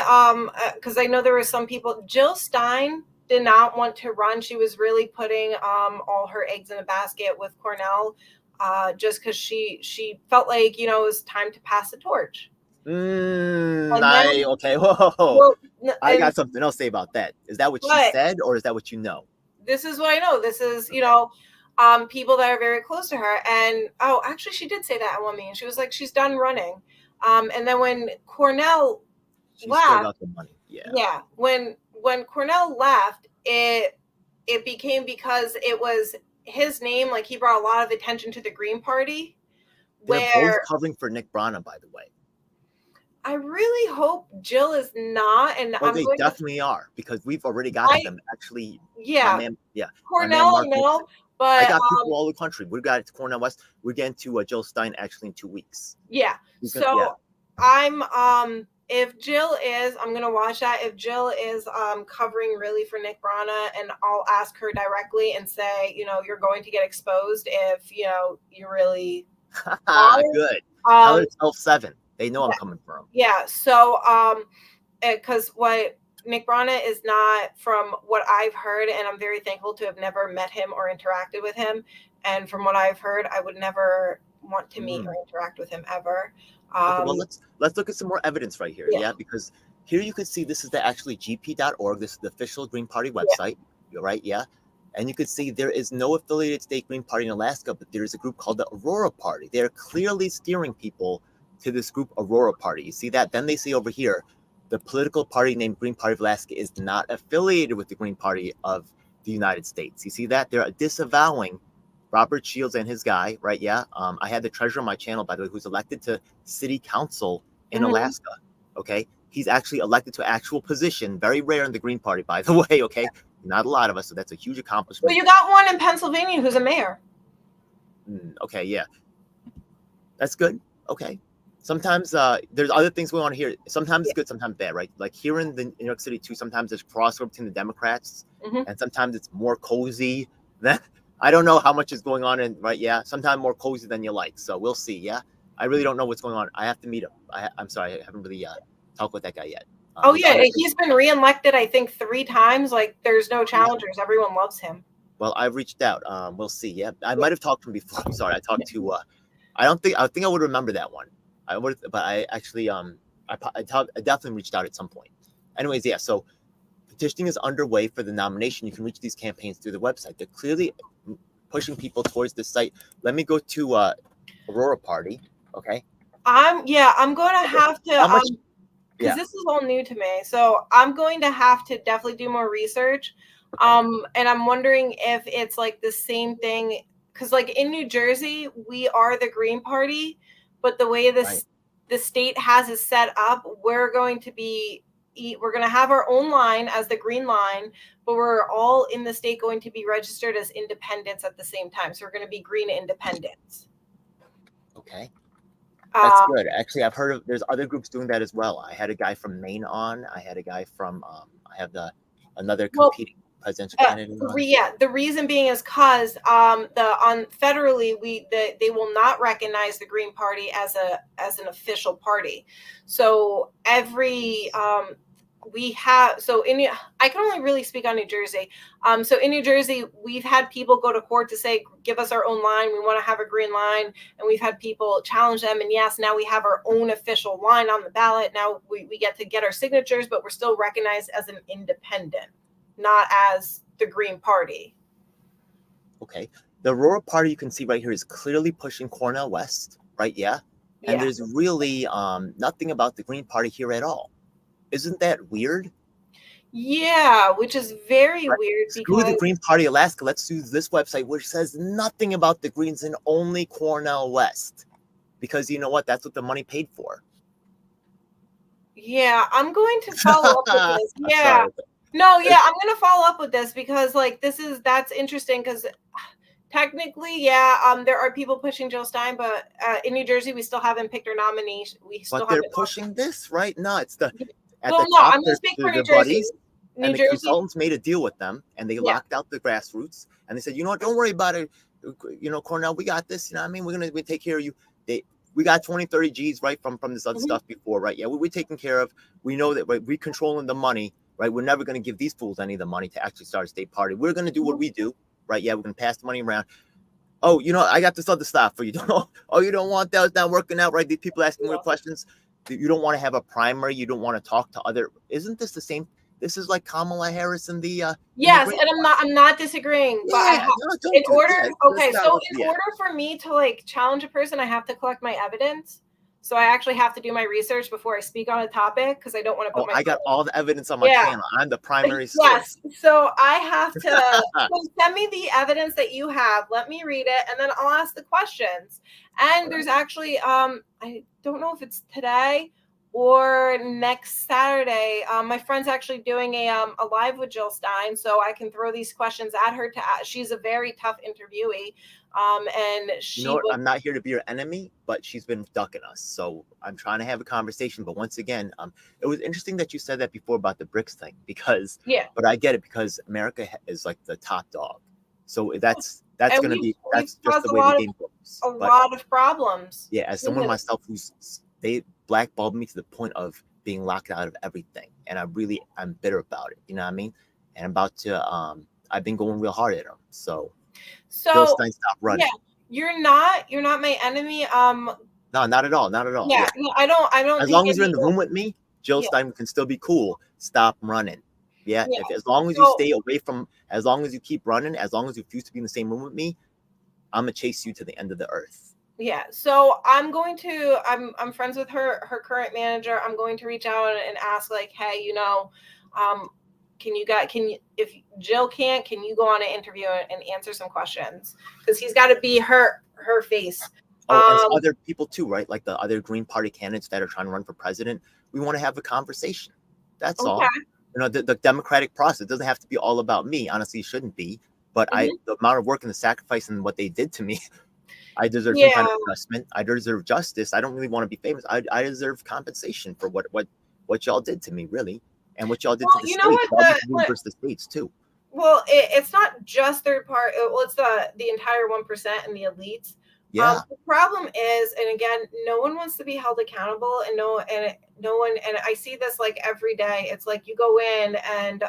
because I know there were some people, Jill Stein did not want to run. She was really putting all her eggs in a basket with Cornell, just because she felt like, you know, it was time to pass the torch. Okay. Whoa. Well, I got something else to say about that. Is that what she said, or is that what you know? This is what I know. This is, you know, people that are very close to her. And actually, she did say that at one meeting. She was like, she's done running. And then when Cornell left, still got the money. Yeah. When Cornell left, it became because it was his name. Like, he brought a lot of attention to the Green Party. They're both covering for Nick Brana, by the way. I really hope Jill is not, and they definitely are, because we've already got them actually. Yeah, Cornell, no, but I got people all over the country. We got it to Cornell West. We're getting to Jill Stein actually in 2 weeks. Yeah. So I'm if Jill is, I'm gonna watch that. If Jill is covering really for Nick Brana, and I'll ask her directly and say, you know, you're going to get exposed if, you know, you really good. Tell her 12-7. They know I'm coming for them. Yeah. So because what Nick Brana is not, from what I've heard, and I'm very thankful to have never met him or interacted with him, and from what I've heard, I would never want to meet or interact with him ever. Okay, well, let's look at some more evidence right here. Yeah, because here you can see this is the actually gp.org. This is the official Green Party website, right? Yeah. And you can see there is no affiliated state Green Party in Alaska, but there is a group called the Aurora Party. They're clearly steering people to this group Aurora Party. You see that? Then they say over here, the political party named Green Party of Alaska is not affiliated with the Green Party of the United States. You see that? They're disavowing Robert Shields and his guy, right? Yeah. I had the treasurer on my channel, by the way, who's elected to city council in Alaska. Okay. He's actually elected to actual position. Very rare in the Green Party, by the way. Okay. Not a lot of us. So that's a huge accomplishment. Well, you got one in Pennsylvania who's a mayor. Okay. Yeah. That's good. Okay. Sometimes there's other things we want to hear. Sometimes it's good, sometimes bad, right? Like here in New York City too, sometimes there's crossover between the Democrats, and sometimes it's more cozy. I don't know how much is going on right? Yeah, sometimes more cozy than you like. So we'll see. Yeah, I really don't know what's going on. I have to meet him. I'm sorry, I haven't really talked with that guy yet. He's been reelected, I think, 3 times. Like, there's no challengers. Everyone loves him. Well, I've reached out. We'll see. Yeah, I might have talked to him before. I'm sorry, I talked to. I think I would remember that one. I would, but I actually I definitely reached out at some point. Anyways, yeah. So petitioning is underway for the nomination. You can reach these campaigns through the website. They're clearly pushing people towards the site. Let me go to Aurora Party. Okay. I'm going to have to because this is all new to me. So I'm going to have to definitely do more research. And I'm wondering if it's like the same thing, because like in New Jersey, we are the Green Party. But the way the state has it set up, we're going to have our own line as the Green Line, but we're all in the state going to be registered as independents at the same time. So we're going to be Green Independents. Okay. That's good. Actually, I've heard of, there's other groups doing that as well. I had a guy from Maine on. I had a guy from, I have another competing presidential candidate. The reason being is because federally they will not recognize the Green Party as an official party. So every I can only really speak on New Jersey. So in New Jersey, we've had people go to court to say, give us our own line. We want to have a green line. And we've had people challenge them. And yes, now we have our own official line on the ballot. Now we get to get our signatures, but we're still recognized as an independent, not as the Green Party. Okay. The Aurora Party you can see right here is clearly pushing Cornell West, right? Yeah. And there's really nothing about the Green Party here at all. Isn't that weird? Yeah, which is very weird. Screw the Green Party Alaska. Let's use this website which says nothing about the Greens and only Cornell West. Because you know what? That's what the money paid for. Yeah, I'm going to follow up with this. Yeah. I'm going to follow up with this because like that's interesting because technically, there are people pushing Jill Stein, but in New Jersey, we still haven't picked our nominee. But they're pushing this, right? No, it's the... I'm going to speak for New Jersey. New And the Jersey. consultants made a deal with them, and they locked out the grassroots, and they said, you know what, don't worry about it. You know, Cornell, we got this. You know what I mean? We take care of you. We got 20, 30 G's, right, from this other stuff before, right? Yeah, we're taking care of. We know that, right, we're controlling the money, right? We're never going to give these fools any of the money to actually start a state party. We're going to do what we do, right? Yeah, we're going to pass the money around. Oh, you know, I got this other stuff for you. Oh, you don't want that? It's not working out, right? These people asking weird questions. You don't want to have a primary. You don't want to talk to other. Isn't this the same? This is like Kamala Harris and the yes, and I'm not disagreeing, but I have in order. Okay, so in order for me to like challenge a person, I have to collect my evidence. So I actually have to do my research before I speak on a topic because I don't want to put I got all the evidence on my channel. I'm the primary source. Yes, so I have to send me the evidence that you have. Let me read it, and then I'll ask the questions. And there's actually I don't know if it's today or next Saturday. My friend's actually doing a live with Jill Stein, so I can throw these questions at her. She's a very tough interviewee, and she. You know what? I'm not here to be your enemy, but she's been ducking us, so I'm trying to have a conversation. But once again, it was interesting that you said that before about the BRICS thing, because but I get it, because America is like the top dog, so that's going to be just the way the game goes. A lot of problems. Yeah, as someone myself they blackballed me to the point of being locked out of everything, and I'm bitter about it. You know what I mean? And I'm about to I've been going real hard at them. So Jill Stein, stop running. Yeah, you're not my enemy. No, not at all. Not at all. Yeah. I don't. As long as you're in the room with me, Jill Stein can still be cool. Stop running. Yeah. As long as you stay away from, as long as you keep running, as long as you refuse to be in the same room with me, I'm gonna chase you to the end of the earth. Yeah, so I'm friends with her current manager. I'm going to reach out and ask, like, hey, you know, if Jill can't, can you go on an interview and answer some questions? Because he's got to be her face. And some other people too, right? Like the other Green Party candidates that are trying to run for president. We want to have a conversation. That's all. You know, the democratic process doesn't have to be all about me. Honestly, it shouldn't be. But the amount of work and the sacrifice and what they did to me, I deserve some kind of adjustment. I deserve justice. I don't really want to be famous. I deserve compensation for what y'all did to me, really, and what y'all did to the states. Versus the states too. Well, it's not just third party. Well, it's the entire 1% and the elites. Yeah. The problem is, and again, no one wants to be held accountable, and no one. And I see this like every day. It's like you go in and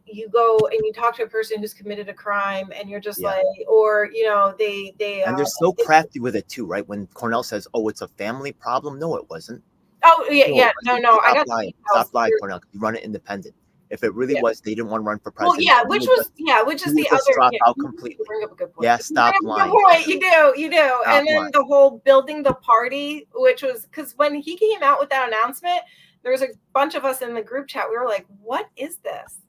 you go and you talk to a person who's committed a crime, and you're just like, or you know, they and they're so crafty with it too, right? When Cornell says, "Oh, it's a family problem," no, it wasn't. Oh yeah, no. Stop lying, Cornell. You run it independent. If it really was, they didn't want to run for president. Well, which is the other. Drop out completely. Bring up a good point. Yeah, stop lying. Good point. You do. Stop and then lying. The whole building the party, which was because when he came out with that announcement, there was a bunch of us in the group chat. We were like, "What is this?"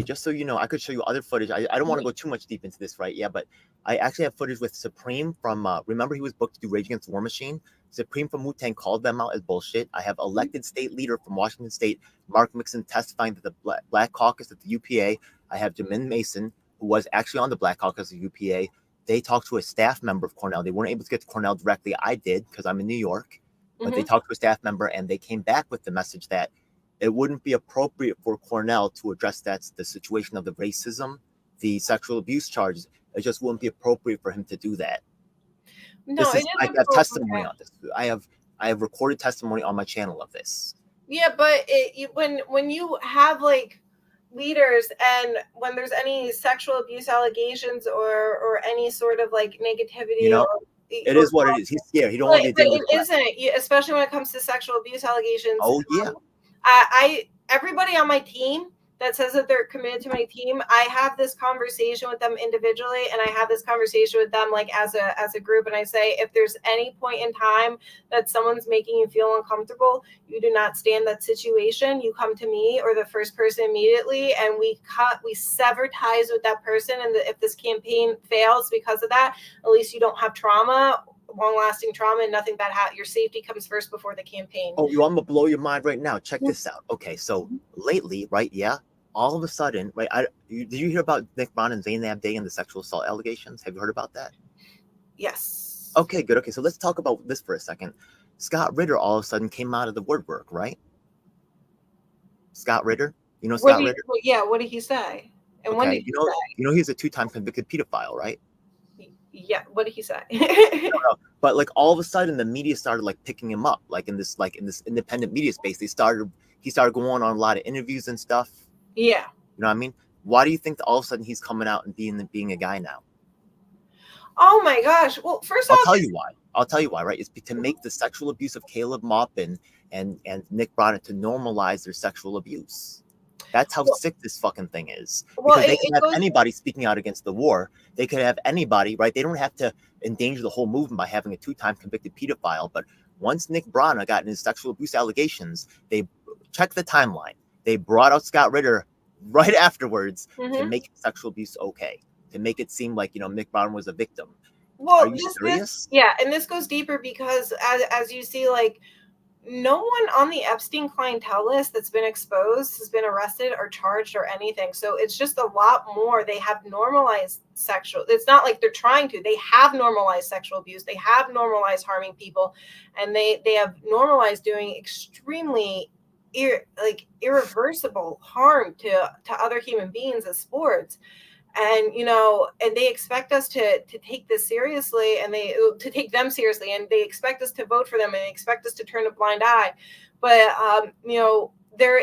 Just so you know, I could show you other footage. I don't want to go too much deep into this, right? Yeah, but I actually have footage with Supreme from, remember he was booked to do Rage Against the War Machine? Supreme from Wu-Tang called them out as bullshit. I have elected state leader from Washington State, Mark Mixon, testifying to the Black Caucus at the UPA. I have Jamin Mason, who was actually on the Black Caucus of UPA. They talked to a staff member of Cornell. They weren't able to get to Cornell directly. I did, because I'm in New York. But they talked to a staff member, and they came back with the message that it wouldn't be appropriate for Cornell to address the situation of the racism, the sexual abuse charges. It just wouldn't be appropriate for him to do that. No, I have testimony on this. I have recorded testimony on my channel of this. Yeah, but when you have like leaders, and when there's any sexual abuse allegations or any sort of like negativity, you know, it is what it is. He's scared. He don't want to be. But it isn't, especially when it comes to sexual abuse allegations. Oh yeah. Everybody on my team that says that they're committed to my team, I have this conversation with them individually, and I have this conversation with them like as a group. And I say, if there's any point in time that someone's making you feel uncomfortable, you do not stay in that situation. You come to me or the first person immediately, and we sever ties with that person. And if this campaign fails because of that, at least you don't have trauma, long-lasting trauma, and nothing bad happens. Your safety comes first before the campaign. Oh, I'm gonna blow your mind right now. Check this out. Okay, so lately, right? Yeah, all of a sudden, right? Did you hear about Nick Brown and Zainab Day and the sexual assault allegations? Have you heard about that? Yes. Okay, good. Okay, so let's talk about this for a second. Scott Ritter all of a sudden came out of the woodwork, right? Scott Ritter. You know What Scott did Ritter? yeah, what did he say? And when Okay, did he say? you know he's a 2-time convicted pedophile, right? Yeah, what did he say? No. But like all of a sudden, the media started like picking him up, like in this independent media space. He started going on a lot of interviews and stuff. Yeah. You know what I mean? Why do you think that all of a sudden he's coming out and being a guy now? Oh my gosh. Well, first I'll off, tell you why. Right? It's to make the sexual abuse of Caleb Maupin and Nick Bronner to normalize their sexual abuse. That's how sick this fucking thing is. well, Because they can have anybody speaking out against the war. They could have anybody, right? They don't have to endanger the whole movement by having a 2-time convicted pedophile. But once Nick Bronner got in his sexual abuse allegations, they checked the timeline. They brought out Scott Ritter right afterwards to make sexual abuse okay, to make it seem like, Nick Bronner was a victim. well, Are you serious? yeah, and this goes deeper because as you see, like, no one on the Epstein clientele list that's been exposed has been arrested or charged or anything. So it's just a lot more. They have normalized it's not like they're trying to. They have normalized sexual abuse. They have normalized harming people, and they have normalized doing extremely irreversible harm to other human beings as sports. And and they expect us to take this seriously, and to take them seriously, and they expect us to vote for them, and they expect us to turn a blind eye. But there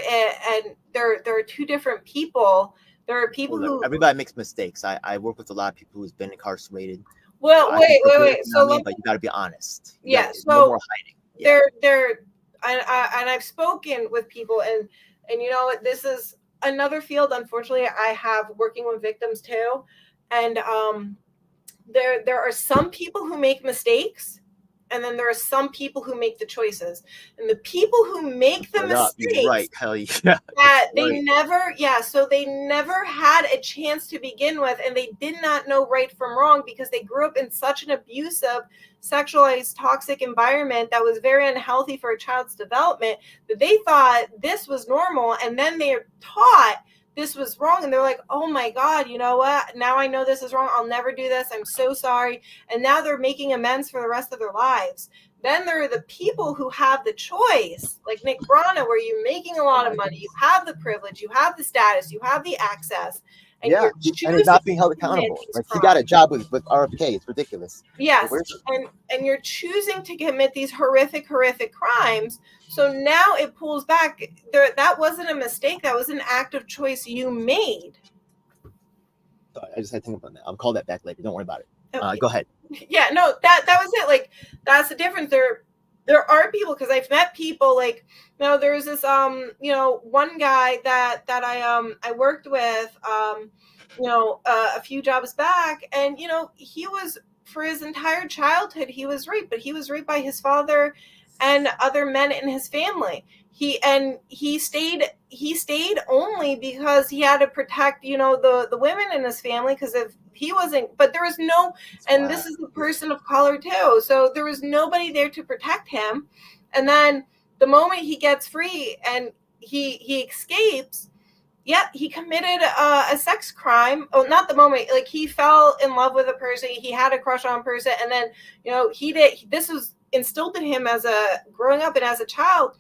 are two different people. There are people who everybody makes mistakes. I work with a lot of people who's been incarcerated. Well, wait. So but you got to be honest. No more hiding. Yeah. And I've spoken with people, and this is another field, unfortunately, I have working with victims too. And there are some people who make mistakes, and then there are some people who make the choices. And the people who make the mistakes, right? Hell yeah. So they never had a chance to begin with, and they did not know right from wrong because they grew up in such an abusive, sexualized, toxic environment that was very unhealthy for a child's development, that they thought this was normal, and then they're taught this was wrong, and they're like, oh my God, you know what? Now I know this is wrong. I'll never do this. I'm so sorry. And now they're making amends for the rest of their lives. Then there are the people who have the choice, like Nick Bronner, where you're making a lot of money, you have the privilege, you have the status, you have the access, and and it's not being held accountable. Like, he got a job with RFK. It's ridiculous. Yes, and you're choosing to commit these horrific crimes. So now it pulls back. That wasn't a mistake. That was an act of choice you made. Sorry, I just had to think about that. I'll call that back later. Don't worry about it. Okay. Go ahead. Yeah, no, that was it. Like, that's the difference. There are people, because I've met people, like, there's this one guy that I worked with a few jobs back, and he was, for his entire childhood, he was raped, but he was raped by his father and other men in his family. He stayed only because he had to protect the women in his family, because if he wasn't, but there was no, and this is a person of color too, so there was nobody there to protect him. And then the moment he gets free and he escapes, he committed a sex crime. Oh, not the moment, like, he fell in love with a person, he had a crush on a person, and then this was instilled in him as a growing up and as a child,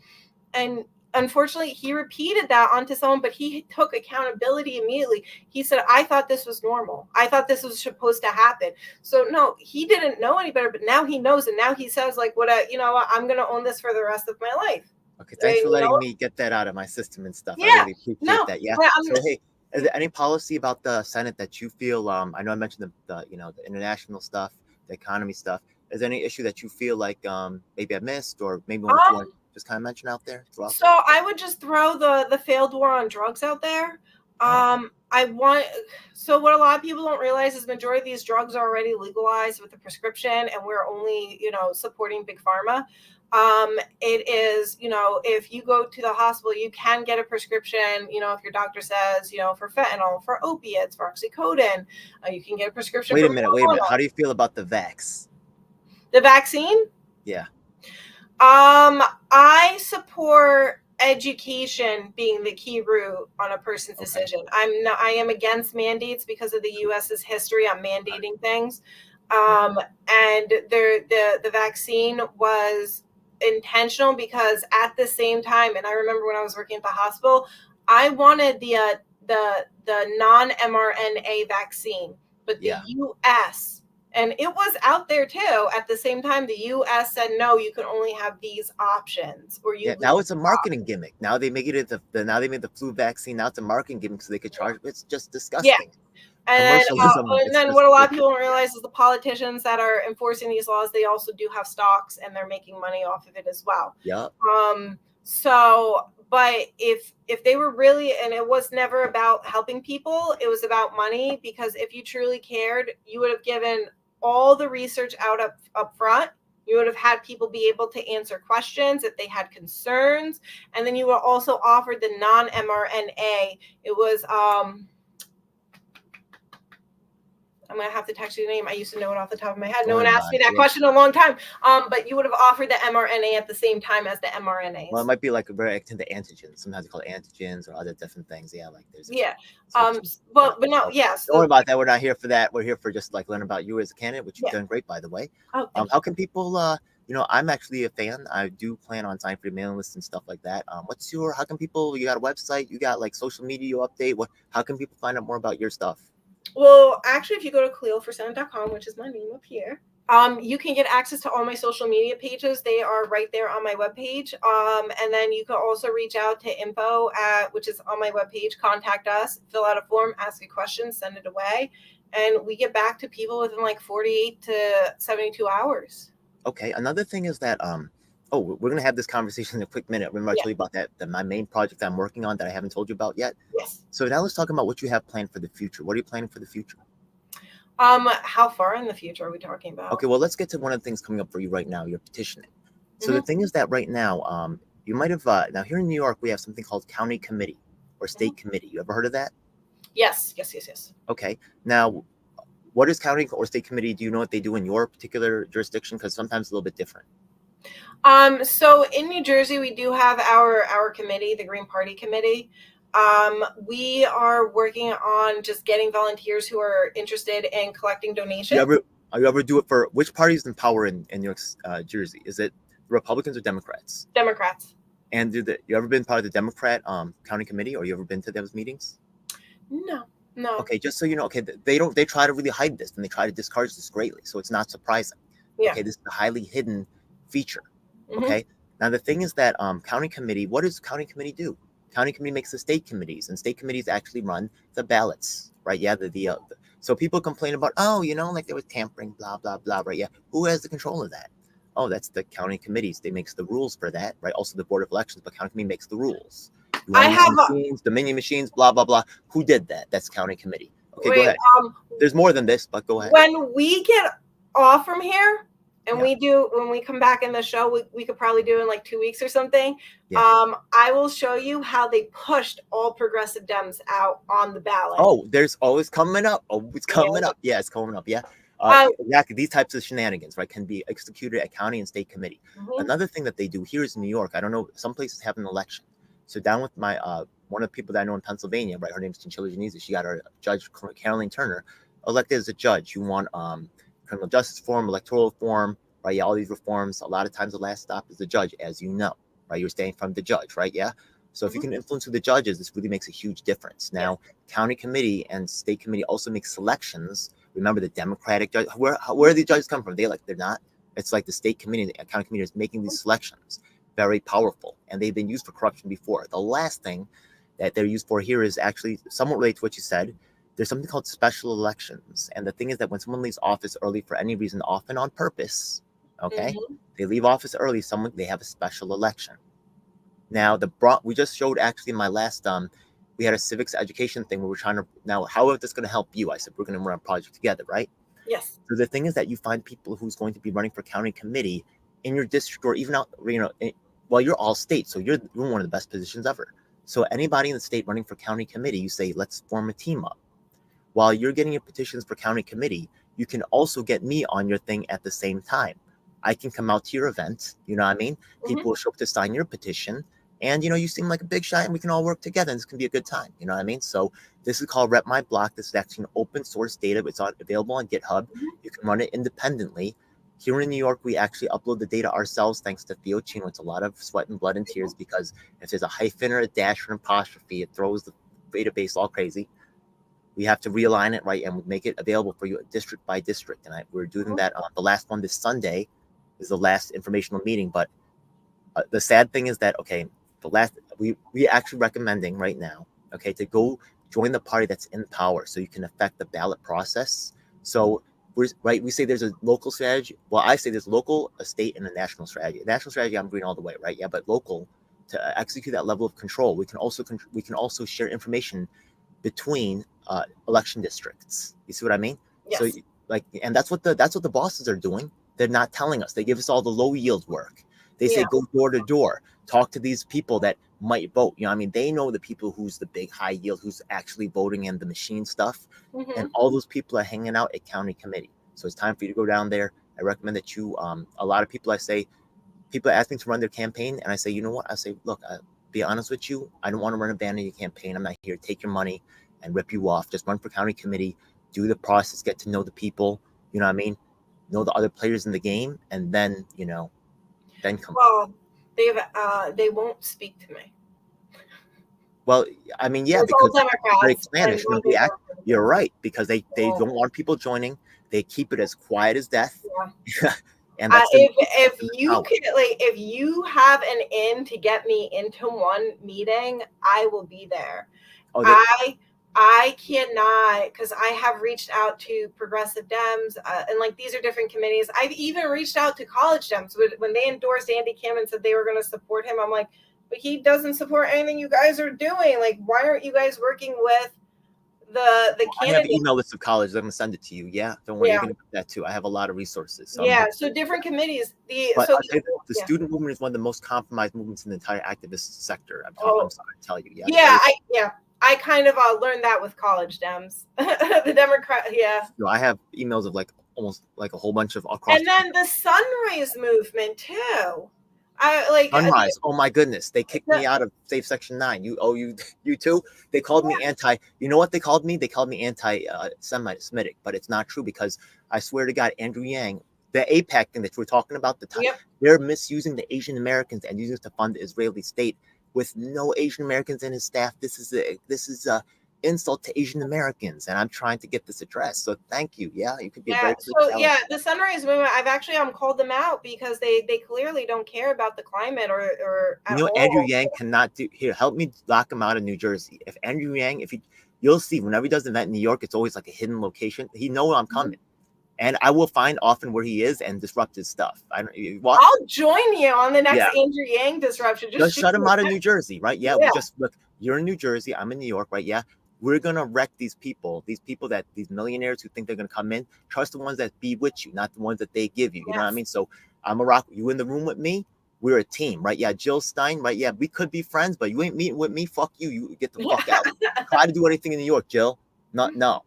and unfortunately he repeated that onto someone, but he took accountability immediately. He said, I thought this was normal, I thought this was supposed to happen. So no, he didn't know any better, but now he knows, and now he says, like, I'm gonna own this for the rest of my life. Okay, thanks for letting me get that out of my system and stuff. Yeah, I really appreciate that. Yeah. So hey, is there any policy about the Senate that you feel, I know I mentioned the international stuff, the economy stuff. Is there any issue that you feel like maybe I missed, or maybe one you want to just kind of mention out there? So I would just throw the failed war on drugs out there. So what a lot of people don't realize is the majority of these drugs are already legalized with a prescription, and we're only supporting big pharma. It is, if you go to the hospital, you can get a prescription, if your doctor says, for fentanyl, for opiates, for oxycodone, you can get a prescription. Wait a minute. How do you feel about the vax? The vaccine? Yeah. I support education being the key root on a person's decision. I am against mandates because of the US's history on mandating things. And the vaccine was intentional because at the same time, and I remember when I was working at the hospital, I wanted the non-mRNA vaccine, but the U.S. and it was out there too. At the same time, the U.S. said no, you can only have these options, or you. Yeah, now it's a marketing gimmick. Now they make it now they made the flu vaccine. Now it's a marketing gimmick so they could charge. It's just disgusting. And Commercialism. then what a lot of people don't realize is the politicians that are enforcing these laws, they also do have stocks and they're making money off of it as well. Yeah. So, but if they were really, and it was never about helping people, it was about money, because if you truly cared, you would have given all the research out up front. You would have had people be able to answer questions if they had concerns. And then you were also offered the non-mRNA. It was, I'm going to have to text you the name. I used to know it off the top of my head. No one asked me that question in a long time. But you would have offered the mRNA at the same time as the mRNAs. Well, it might be like very akin to antigens. Sometimes they call it antigens or other different things. Yeah, like there's. But no, yes. Don't worry about that. We're not here for that. We're here for just like learn about you as a candidate, which you've done great, by the way. How can people? I'm actually a fan. I do plan on signing for your mailing list and stuff like that. How can people? You got a website? You got like social media you update? How can people find out more about your stuff? Well, actually, if you go to KhalilforSenate.com, which is my name up here, you can get access to all my social media pages. They are right there on my webpage. And then you can also reach out to info which is on my webpage. Contact us, fill out a form, ask a question, send it away. And we get back to people within like 48 to 72 hours. Okay. Another thing is that, we're going to have this conversation in a quick minute. Remember I told you about that my main project I'm working on that I haven't told you about yet? Yes. So now let's talk about what you have planned for the future. What are you planning for the future? How far in the future are we talking about? Okay, well, let's get to one of the things coming up for you right now. You're petitioning. So the thing is that right now, you might have, now here in New York, we have something called county committee or state committee. You ever heard of that? Yes. Okay. Now, what is county or state committee? Do you know what they do in your particular jurisdiction? Because sometimes it's a little bit different. So in New Jersey, we do have our committee, the Green Party Committee. We are working on just getting volunteers who are interested in collecting donations. You ever do it for which party is in power in New York, Jersey? Is it Republicans or Democrats? Democrats. And you ever been part of the Democrat county committee, or you ever been to those meetings? No. Okay, just so you know, okay, they try to really hide this and they try to discourage this greatly, so it's not surprising. Yeah. Okay, this is a highly hidden feature. Okay. Now the thing is that county committee, what does county committee do? County committee makes the state committees, and state committees actually run the ballots, right? Yeah. So people complain about, like there was tampering, blah blah blah, right? Yeah. Who has the control of that? Oh, that's the county committees. They makes the rules for that, right? Also the Board of Elections, but county committee makes the rules. I have machines, Dominion machines, blah blah blah. Who did that? That's county committee. Okay, go ahead. There's more than this, but go ahead. When we get off from here, and when we come back in the show, we could probably do it in like 2 weeks or something. Yeah. I will show you how they pushed all progressive Dems out on the ballot. Oh, there's always coming up. Oh, it's coming up. Yeah, it's coming up. Yeah. Exactly. These types of shenanigans, right, can be executed at county and state committee. Another thing that they do here is in New York. I don't know. Some places have an election. So down with my one of the people that I know in Pennsylvania, right? Her name's Chinchilla Janiza. She got her judge Caroline Turner elected as a judge. You want criminal justice reform, electoral reform, right? Yeah, all these reforms. A lot of times the last stop is the judge, as you know, right? You're staying from the judge, right? Yeah. So if you can influence who the judge is, this really makes a huge difference. Now, county committee and state committee also make selections. Remember the Democratic judge. Where do the judges come from? They're not. It's like the state committee, the county committee is making these selections. Very powerful, and they've been used for corruption before. The last thing that they're used for here is actually somewhat related to what you said. There's something called special elections, and the thing is that when someone leaves office early for any reason, often on purpose, okay, they leave office early. They have a special election. Now we just showed actually in my last we had a civics education thing where we're trying to now how is this going to help you? I said we're going to run a project together, right? Yes. So the thing is that you find people who's going to be running for county committee in your district or even out, well, you're all state, so you're one of the best positions ever. So anybody in the state running for county committee, you say, let's form a team up. While you're getting your petitions for county committee, you can also get me on your thing at the same time. I can come out to your event, you know what I mean? People will show up to sign your petition, and you seem like a big shot, and we can all work together, and this can be a good time, you know what I mean? So this is called Rep My Block. This is actually an open source data. It's available on GitHub. You can run it independently. Here in New York, we actually upload the data ourselves, thanks to Theo Chino. It's a lot of sweat and blood and tears, because if there's a hyphen or a dash or an apostrophe, it throws the database all crazy. We have to realign it, right, and make it available for you district by district. And we're doing that. The last one this Sunday is the last informational meeting. But the sad thing is that, okay, we actually recommending right now, okay, to go join the party that's in power, so you can affect the ballot process. So we say there's a local strategy. Well, I say there's local, a state, and a national strategy. National strategy, I'm green all the way, right? Yeah, but local, to execute that level of control, we can also share information between election districts. You see what I mean? Yes. So and that's what the bosses are doing. They're not telling us. They give us all the low yield work. They say go door to door, talk to these people that might vote. You know, I mean, they know the people who's the big high yield, who's actually voting in the machine stuff, and all those people are hanging out at county committee. So it's time for you to go down there. I recommend that you. A lot of people, people ask me to run their campaign, and I say, you know what? I say, look, be honest with you, I don't want to run a vanity campaign. I'm not here to take your money and rip you off. Just run for county committee, do the process, get to know the people, you know what I mean? Know the other players in the game, and then, then come. Well, they won't speak to me. Well, I mean, yeah, because they're Spanish. You're right, because they don't want people joining. They keep it as quiet as death. Yeah. And if you have an in to get me into one meeting, I will be there. I cannot, because I have reached out to progressive Dems, and these are different committees. I've even reached out to college Dems when they endorsed Andy Kim and said they were going to support him. I'm like, but he doesn't support anything you guys are doing. Why aren't you guys working with the candidate? I have an email list of colleges. I'm going to send it to you. Yeah, don't worry. You're going to get that too. I have a lot of resources. So so different committees. The student movement is one of the most compromised movements in the entire activist sector. I'm sorry to tell you. I kind of learned that with college Dems. The Democrat, I have emails of almost a whole bunch of across. And then the Sunrise movement too. Sunrise. Oh my goodness, they kicked me out of Safe Section 9. You too. They called me anti. You know what they called me? They called me anti-Semitic, but it's not true, because I swear to God, Andrew Yang, the AIPAC thing that we're talking about, they're misusing the Asian Americans and using it to fund the Israeli state with no Asian Americans in his staff. This is a insult to Asian Americans, and I'm trying to get this addressed. So thank you. Yeah, you could be very the Sunrise movement, I've actually called them out because they clearly don't care about the climate or Andrew Yang cannot do here. Help me lock him out of New Jersey. If Andrew Yang, you'll see whenever he does an event in New York, it's always like a hidden location. He knows I'm coming. And I will find often where he is and disrupt his stuff. I'll join you on the next Andrew Yang disruption. Just shut him out of New Jersey, right? Yeah, we just look. You're in New Jersey. I'm in New York, right? Yeah, we're gonna wreck these people. These millionaires who think they're gonna come in. Trust the ones that be with you, not the ones that they give you. You know what I mean? So I'm a rock. You in the room with me? We're a team, right? Yeah, Jill Stein, right? Yeah, we could be friends, but you ain't meeting with me. Fuck you. You get the fuck out. Try to do anything in New York, Jill. No.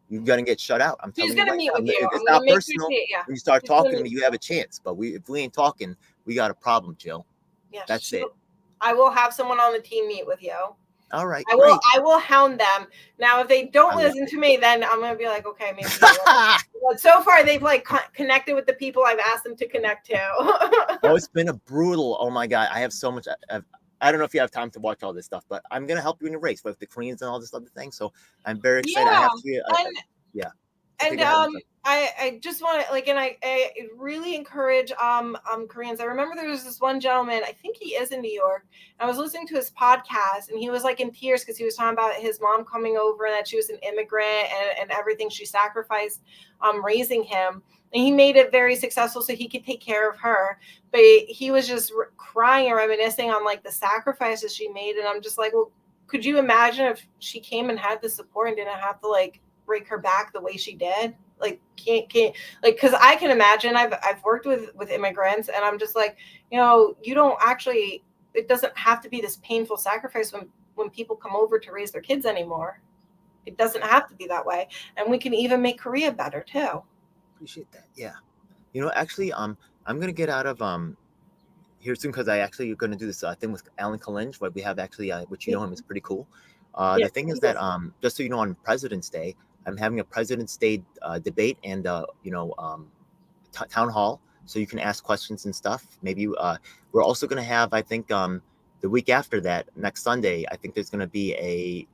You're gonna get shut out. I'm telling you. He's gonna meet with you. It's not personal. When you start talking to me, you have a chance. But if we ain't talking, we got a problem, Jill. Yeah, that's it. I will have someone on the team meet with you. All right. I will hound them. Now, if they don't listen to me, then I'm gonna be like, okay, maybe. But so far, they've connected with the people I've asked them to connect to. It's been a brutal. Oh my God, I have so much. I don't know if you have time to watch all this stuff, but I'm going to help you in the race with the Koreans and all this other thing. So I'm very excited. I just want to and I really encourage Koreans. I remember there was this one gentleman, I think he is in New York. I was listening to his podcast and he was in tears because he was talking about his mom coming over and that she was an immigrant and everything she sacrificed raising him. And he made it very successful so he could take care of her. But he was just crying and reminiscing on the sacrifices she made. And I'm just like, well, could you imagine if she came and had the support and didn't have to break her back the way she did? Because I can imagine I've worked with immigrants and I'm just you don't actually, it doesn't have to be this painful sacrifice when people come over to raise their kids anymore. It doesn't have to be that way. And we can even make Korea better too. Appreciate that. Yeah. Actually, I'm going to get out of here soon because I actually going to do this thing with Alan Kalinj, what we have actually, which him is pretty cool. The thing is that just so you know, on President's Day, I'm having a President's Day debate and town hall, so you can ask questions and stuff. Maybe we're also going to have, I think, the week after that, next Sunday, I think there's going to be a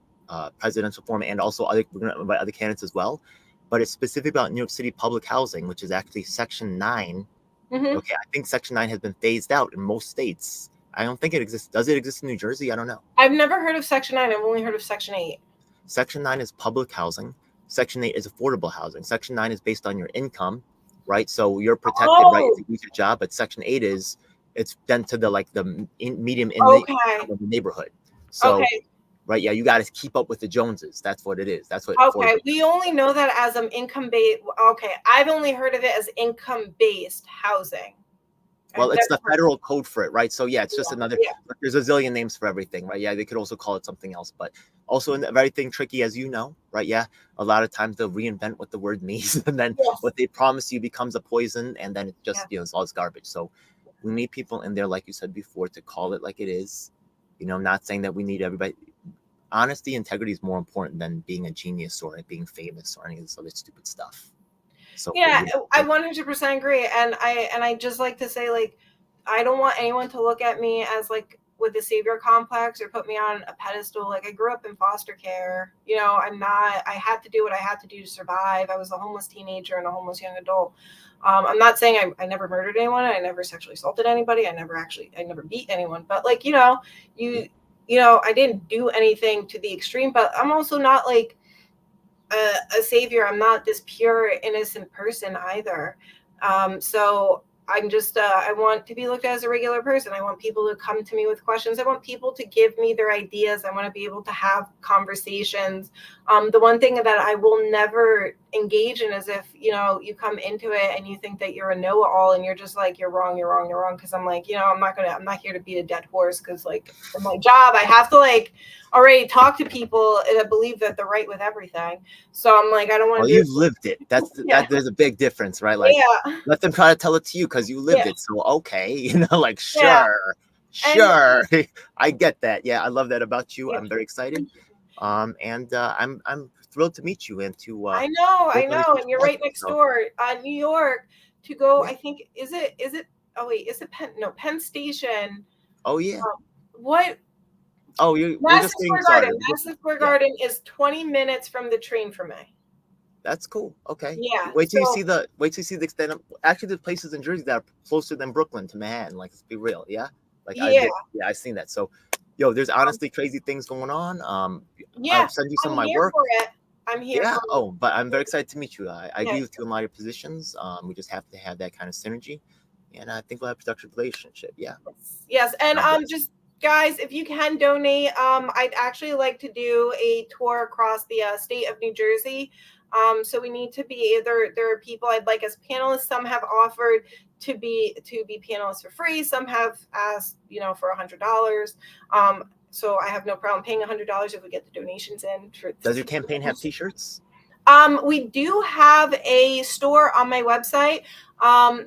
presidential forum, and also we're going to invite other candidates as well. But it's specific about New York City public housing, which is actually Section 9. Mhm. Okay, I think Section 9 has been phased out in most states. I don't think it exists. Does it exist in New Jersey? I don't know. I've never heard of Section 9. I've only heard of Section 8. Section 9 is public housing. Section 8 is affordable housing. Section 9 is based on your income, right? So you're protected, right, if you lose your job. But Section 8 is, it's done to the medium inmate of the neighborhood. So, right, yeah, you got to keep up with the Joneses. That's what it is. That's what. Okay, we only know that as income-based. Okay, I've only heard of it as income-based housing. Well, it's the federal code for it, right? So yeah, it's just another. There's a zillion names for everything, right? Yeah, they could also call it something else, but also in everything tricky, as you know, right? Yeah, a lot of times they'll reinvent what the word means, and then what they promise you becomes a poison, and then it just it's all garbage. So we need people in there, like you said before, to call it like it is. Not saying that we need everybody. Honesty, integrity is more important than being a genius or being famous or any of this other stupid stuff. So yeah, I 100% agree, and I just like to say, like, I don't want anyone to look at me as like with the savior complex or put me on a pedestal. Like, I grew up in foster care. I had to do what I had to do to survive. I was a homeless teenager and a homeless young adult. I'm not saying I never murdered anyone. I never sexually assaulted anybody. I never beat anyone. But like, I didn't do anything to the extreme. But I'm also not like a savior. I'm not this pure, innocent person either. So I'm just, I want to be looked at as a regular person. I want people to come to me with questions. I want people to give me their ideas. I want to be able to have conversations. The one thing that I will never engage in is if, you come into it and you think that you're a know-it-all and you're just like, you're wrong. Cause I'm like, I'm not here to beat a dead horse. Cause like for my job, I have to like already talk to people that believe that they're right with everything. So I'm like, I don't want to. Well, you've lived it. There's a big difference, right? Like, let them try to tell it to you because you lived it. So okay, like sure. I get that. Yeah, I love that about you. I'm very excited. And I'm thrilled to meet you and to. I know, and you're right next door, New York. To go, I think is it? Oh wait, is it Penn Station? Oh yeah. What? Oh, you're Madison Square Garden. Madison Square Garden is 20 minutes from the train for me. That's cool. Okay. Yeah. Wait till you see the extent of. Actually, there's places in Jersey that are closer than Brooklyn to Manhattan. Like, let's be real. Yeah. Like I've seen that. So, there's honestly crazy things going on. I'll send you some of my work. I'm here. Yeah. Oh, but I'm very excited to meet you. I agree with you on a lot of positions. We just have to have that kind of synergy, and I think we'll have a productive relationship. Yeah. Yes, and just. Guys, if you can donate, I'd actually like to do a tour across the state of New Jersey. So we need to be there are people I'd like as panelists. Some have offered to be panelists for free. Some have asked, for $100. So I have no problem paying $100 if we get the donations in. Does your campaign have T-shirts? We do have a store on my website.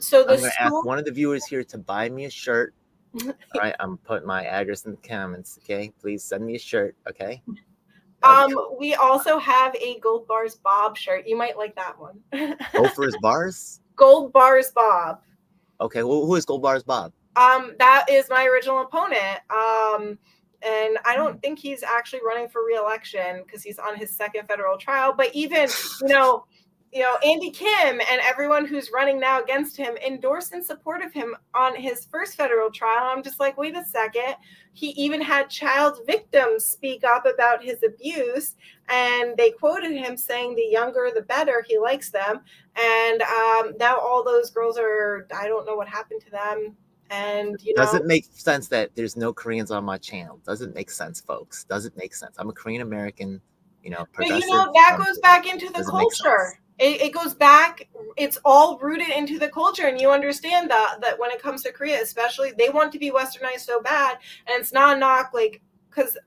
So I'm going to ask one of the viewers here to buy me a shirt. All right, I'm putting my address in the comments. Okay, please send me a shirt. Okay. We also have a Gold Bars Bob shirt. You might like that one. Gophers Bars. Gold Bars Bob. Okay, well, who is Gold Bars Bob? That is my original opponent. And I don't think he's actually running for re-election because he's on his second federal trial. But even Andy Kim and everyone who's running now against him endorsed in support of him on his first federal trial. I'm just like, wait a second. He even had child victims speak up about his abuse, and they quoted him saying the younger, the better. He likes them. And now all those girls I don't know what happened to them. And, Does it make sense that there's no Koreans on my channel? Doesn't make sense, folks. Doesn't make sense. I'm a Korean American, progressive. But that goes back into the culture. It goes back. It's all rooted into the culture, and you understand that when it comes to Korea, especially, they want to be westernized so bad, and it's not a knock, like, because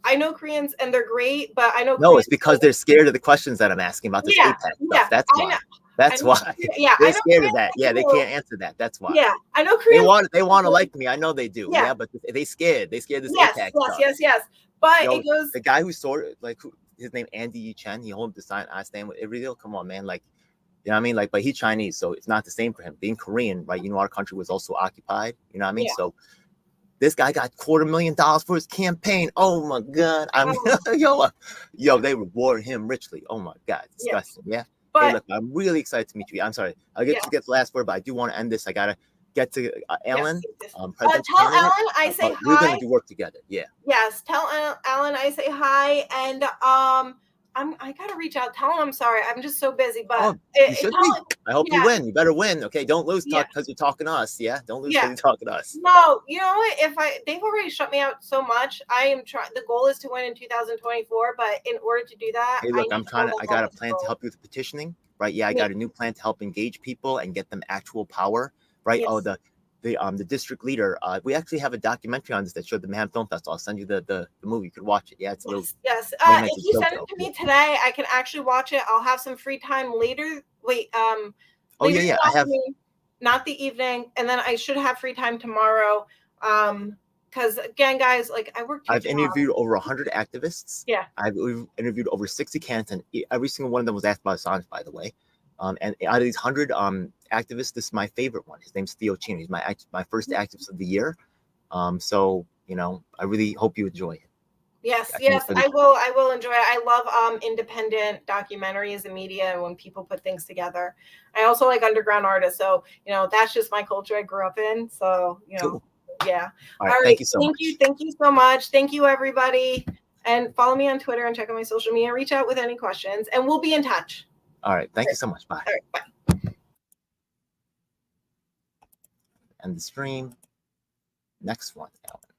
I know Koreans and they're great, but I know it's because they're scared of the questions that I'm asking about this APEC stuff. That's why. That's why. Yeah, they're scared of that. Yeah, they can't answer that. That's why. Yeah, I know Koreans. They want to like me. I know they do. Yeah, but they scared. They scared this APEC stuff. Yes. But it goes. The guy who his name Andy Chen. He holds the sign. I stand with Israel. Come on, man. Like, You know what I mean? Like, but he's Chinese, so it's not the same for him. Being Korean, right? You know, our country was also occupied. You know what I mean? Yeah. So this guy got $250,000 for his campaign. Oh my God! I mean, yo, they reward him richly. Oh my God, disgusting. Yeah. But hey, look, I'm really excited to meet you. I'm sorry, I'll get to get the last word, but I do want to end this. I gotta get to Ellen, presidential tell candidate. Ellen I say hi. We're gonna do work together. Yeah. Yes, tell Ellen I say hi, and I gotta reach out. Tell him I'm sorry. I'm just so busy. But you should be. I hope you win. You better win. Okay, don't lose because you're talking to us. Yeah, don't lose because you're talking to us. No, you know what? They've already shut me out so much. I am trying. The goal is to win in 2024, but in order to do that, hey, look, I got a plan to help you with petitioning. Right? Yeah, I got a new plan to help engage people and get them actual power. Right? Yes. Oh, the district leader. We actually have a documentary on this that showed the Manhattan Film Festival. I'll send you the movie. You could watch it. Yeah, it's a little. Yes. If you send it to me today, I can actually watch it. I'll have some free time later. Wait. Oh yeah. I have. Not the evening, and then I should have free time tomorrow. Because again, guys, like I work. I've interviewed over 100 activists. Yeah. We've interviewed over 60 candidates, and every single one of them was asked about Assange, by the way. And out of these 100 activists, this is my favorite one. His name's Theo Chino. He's my first activist of the year. So you know, I really hope you enjoy it. Yes, I will. I will enjoy it. I love independent documentaries and media when people put things together. I also like underground artists, so you know that's just my culture I grew up in. So you know, cool. Yeah. All right. Thank you so much. Thank you so much. Thank you, everybody, and follow me on Twitter and check out my social media. Reach out with any questions, and we'll be in touch. All right. Thank you so much. Bye. All right. Bye. End the stream. Next one, Ellen.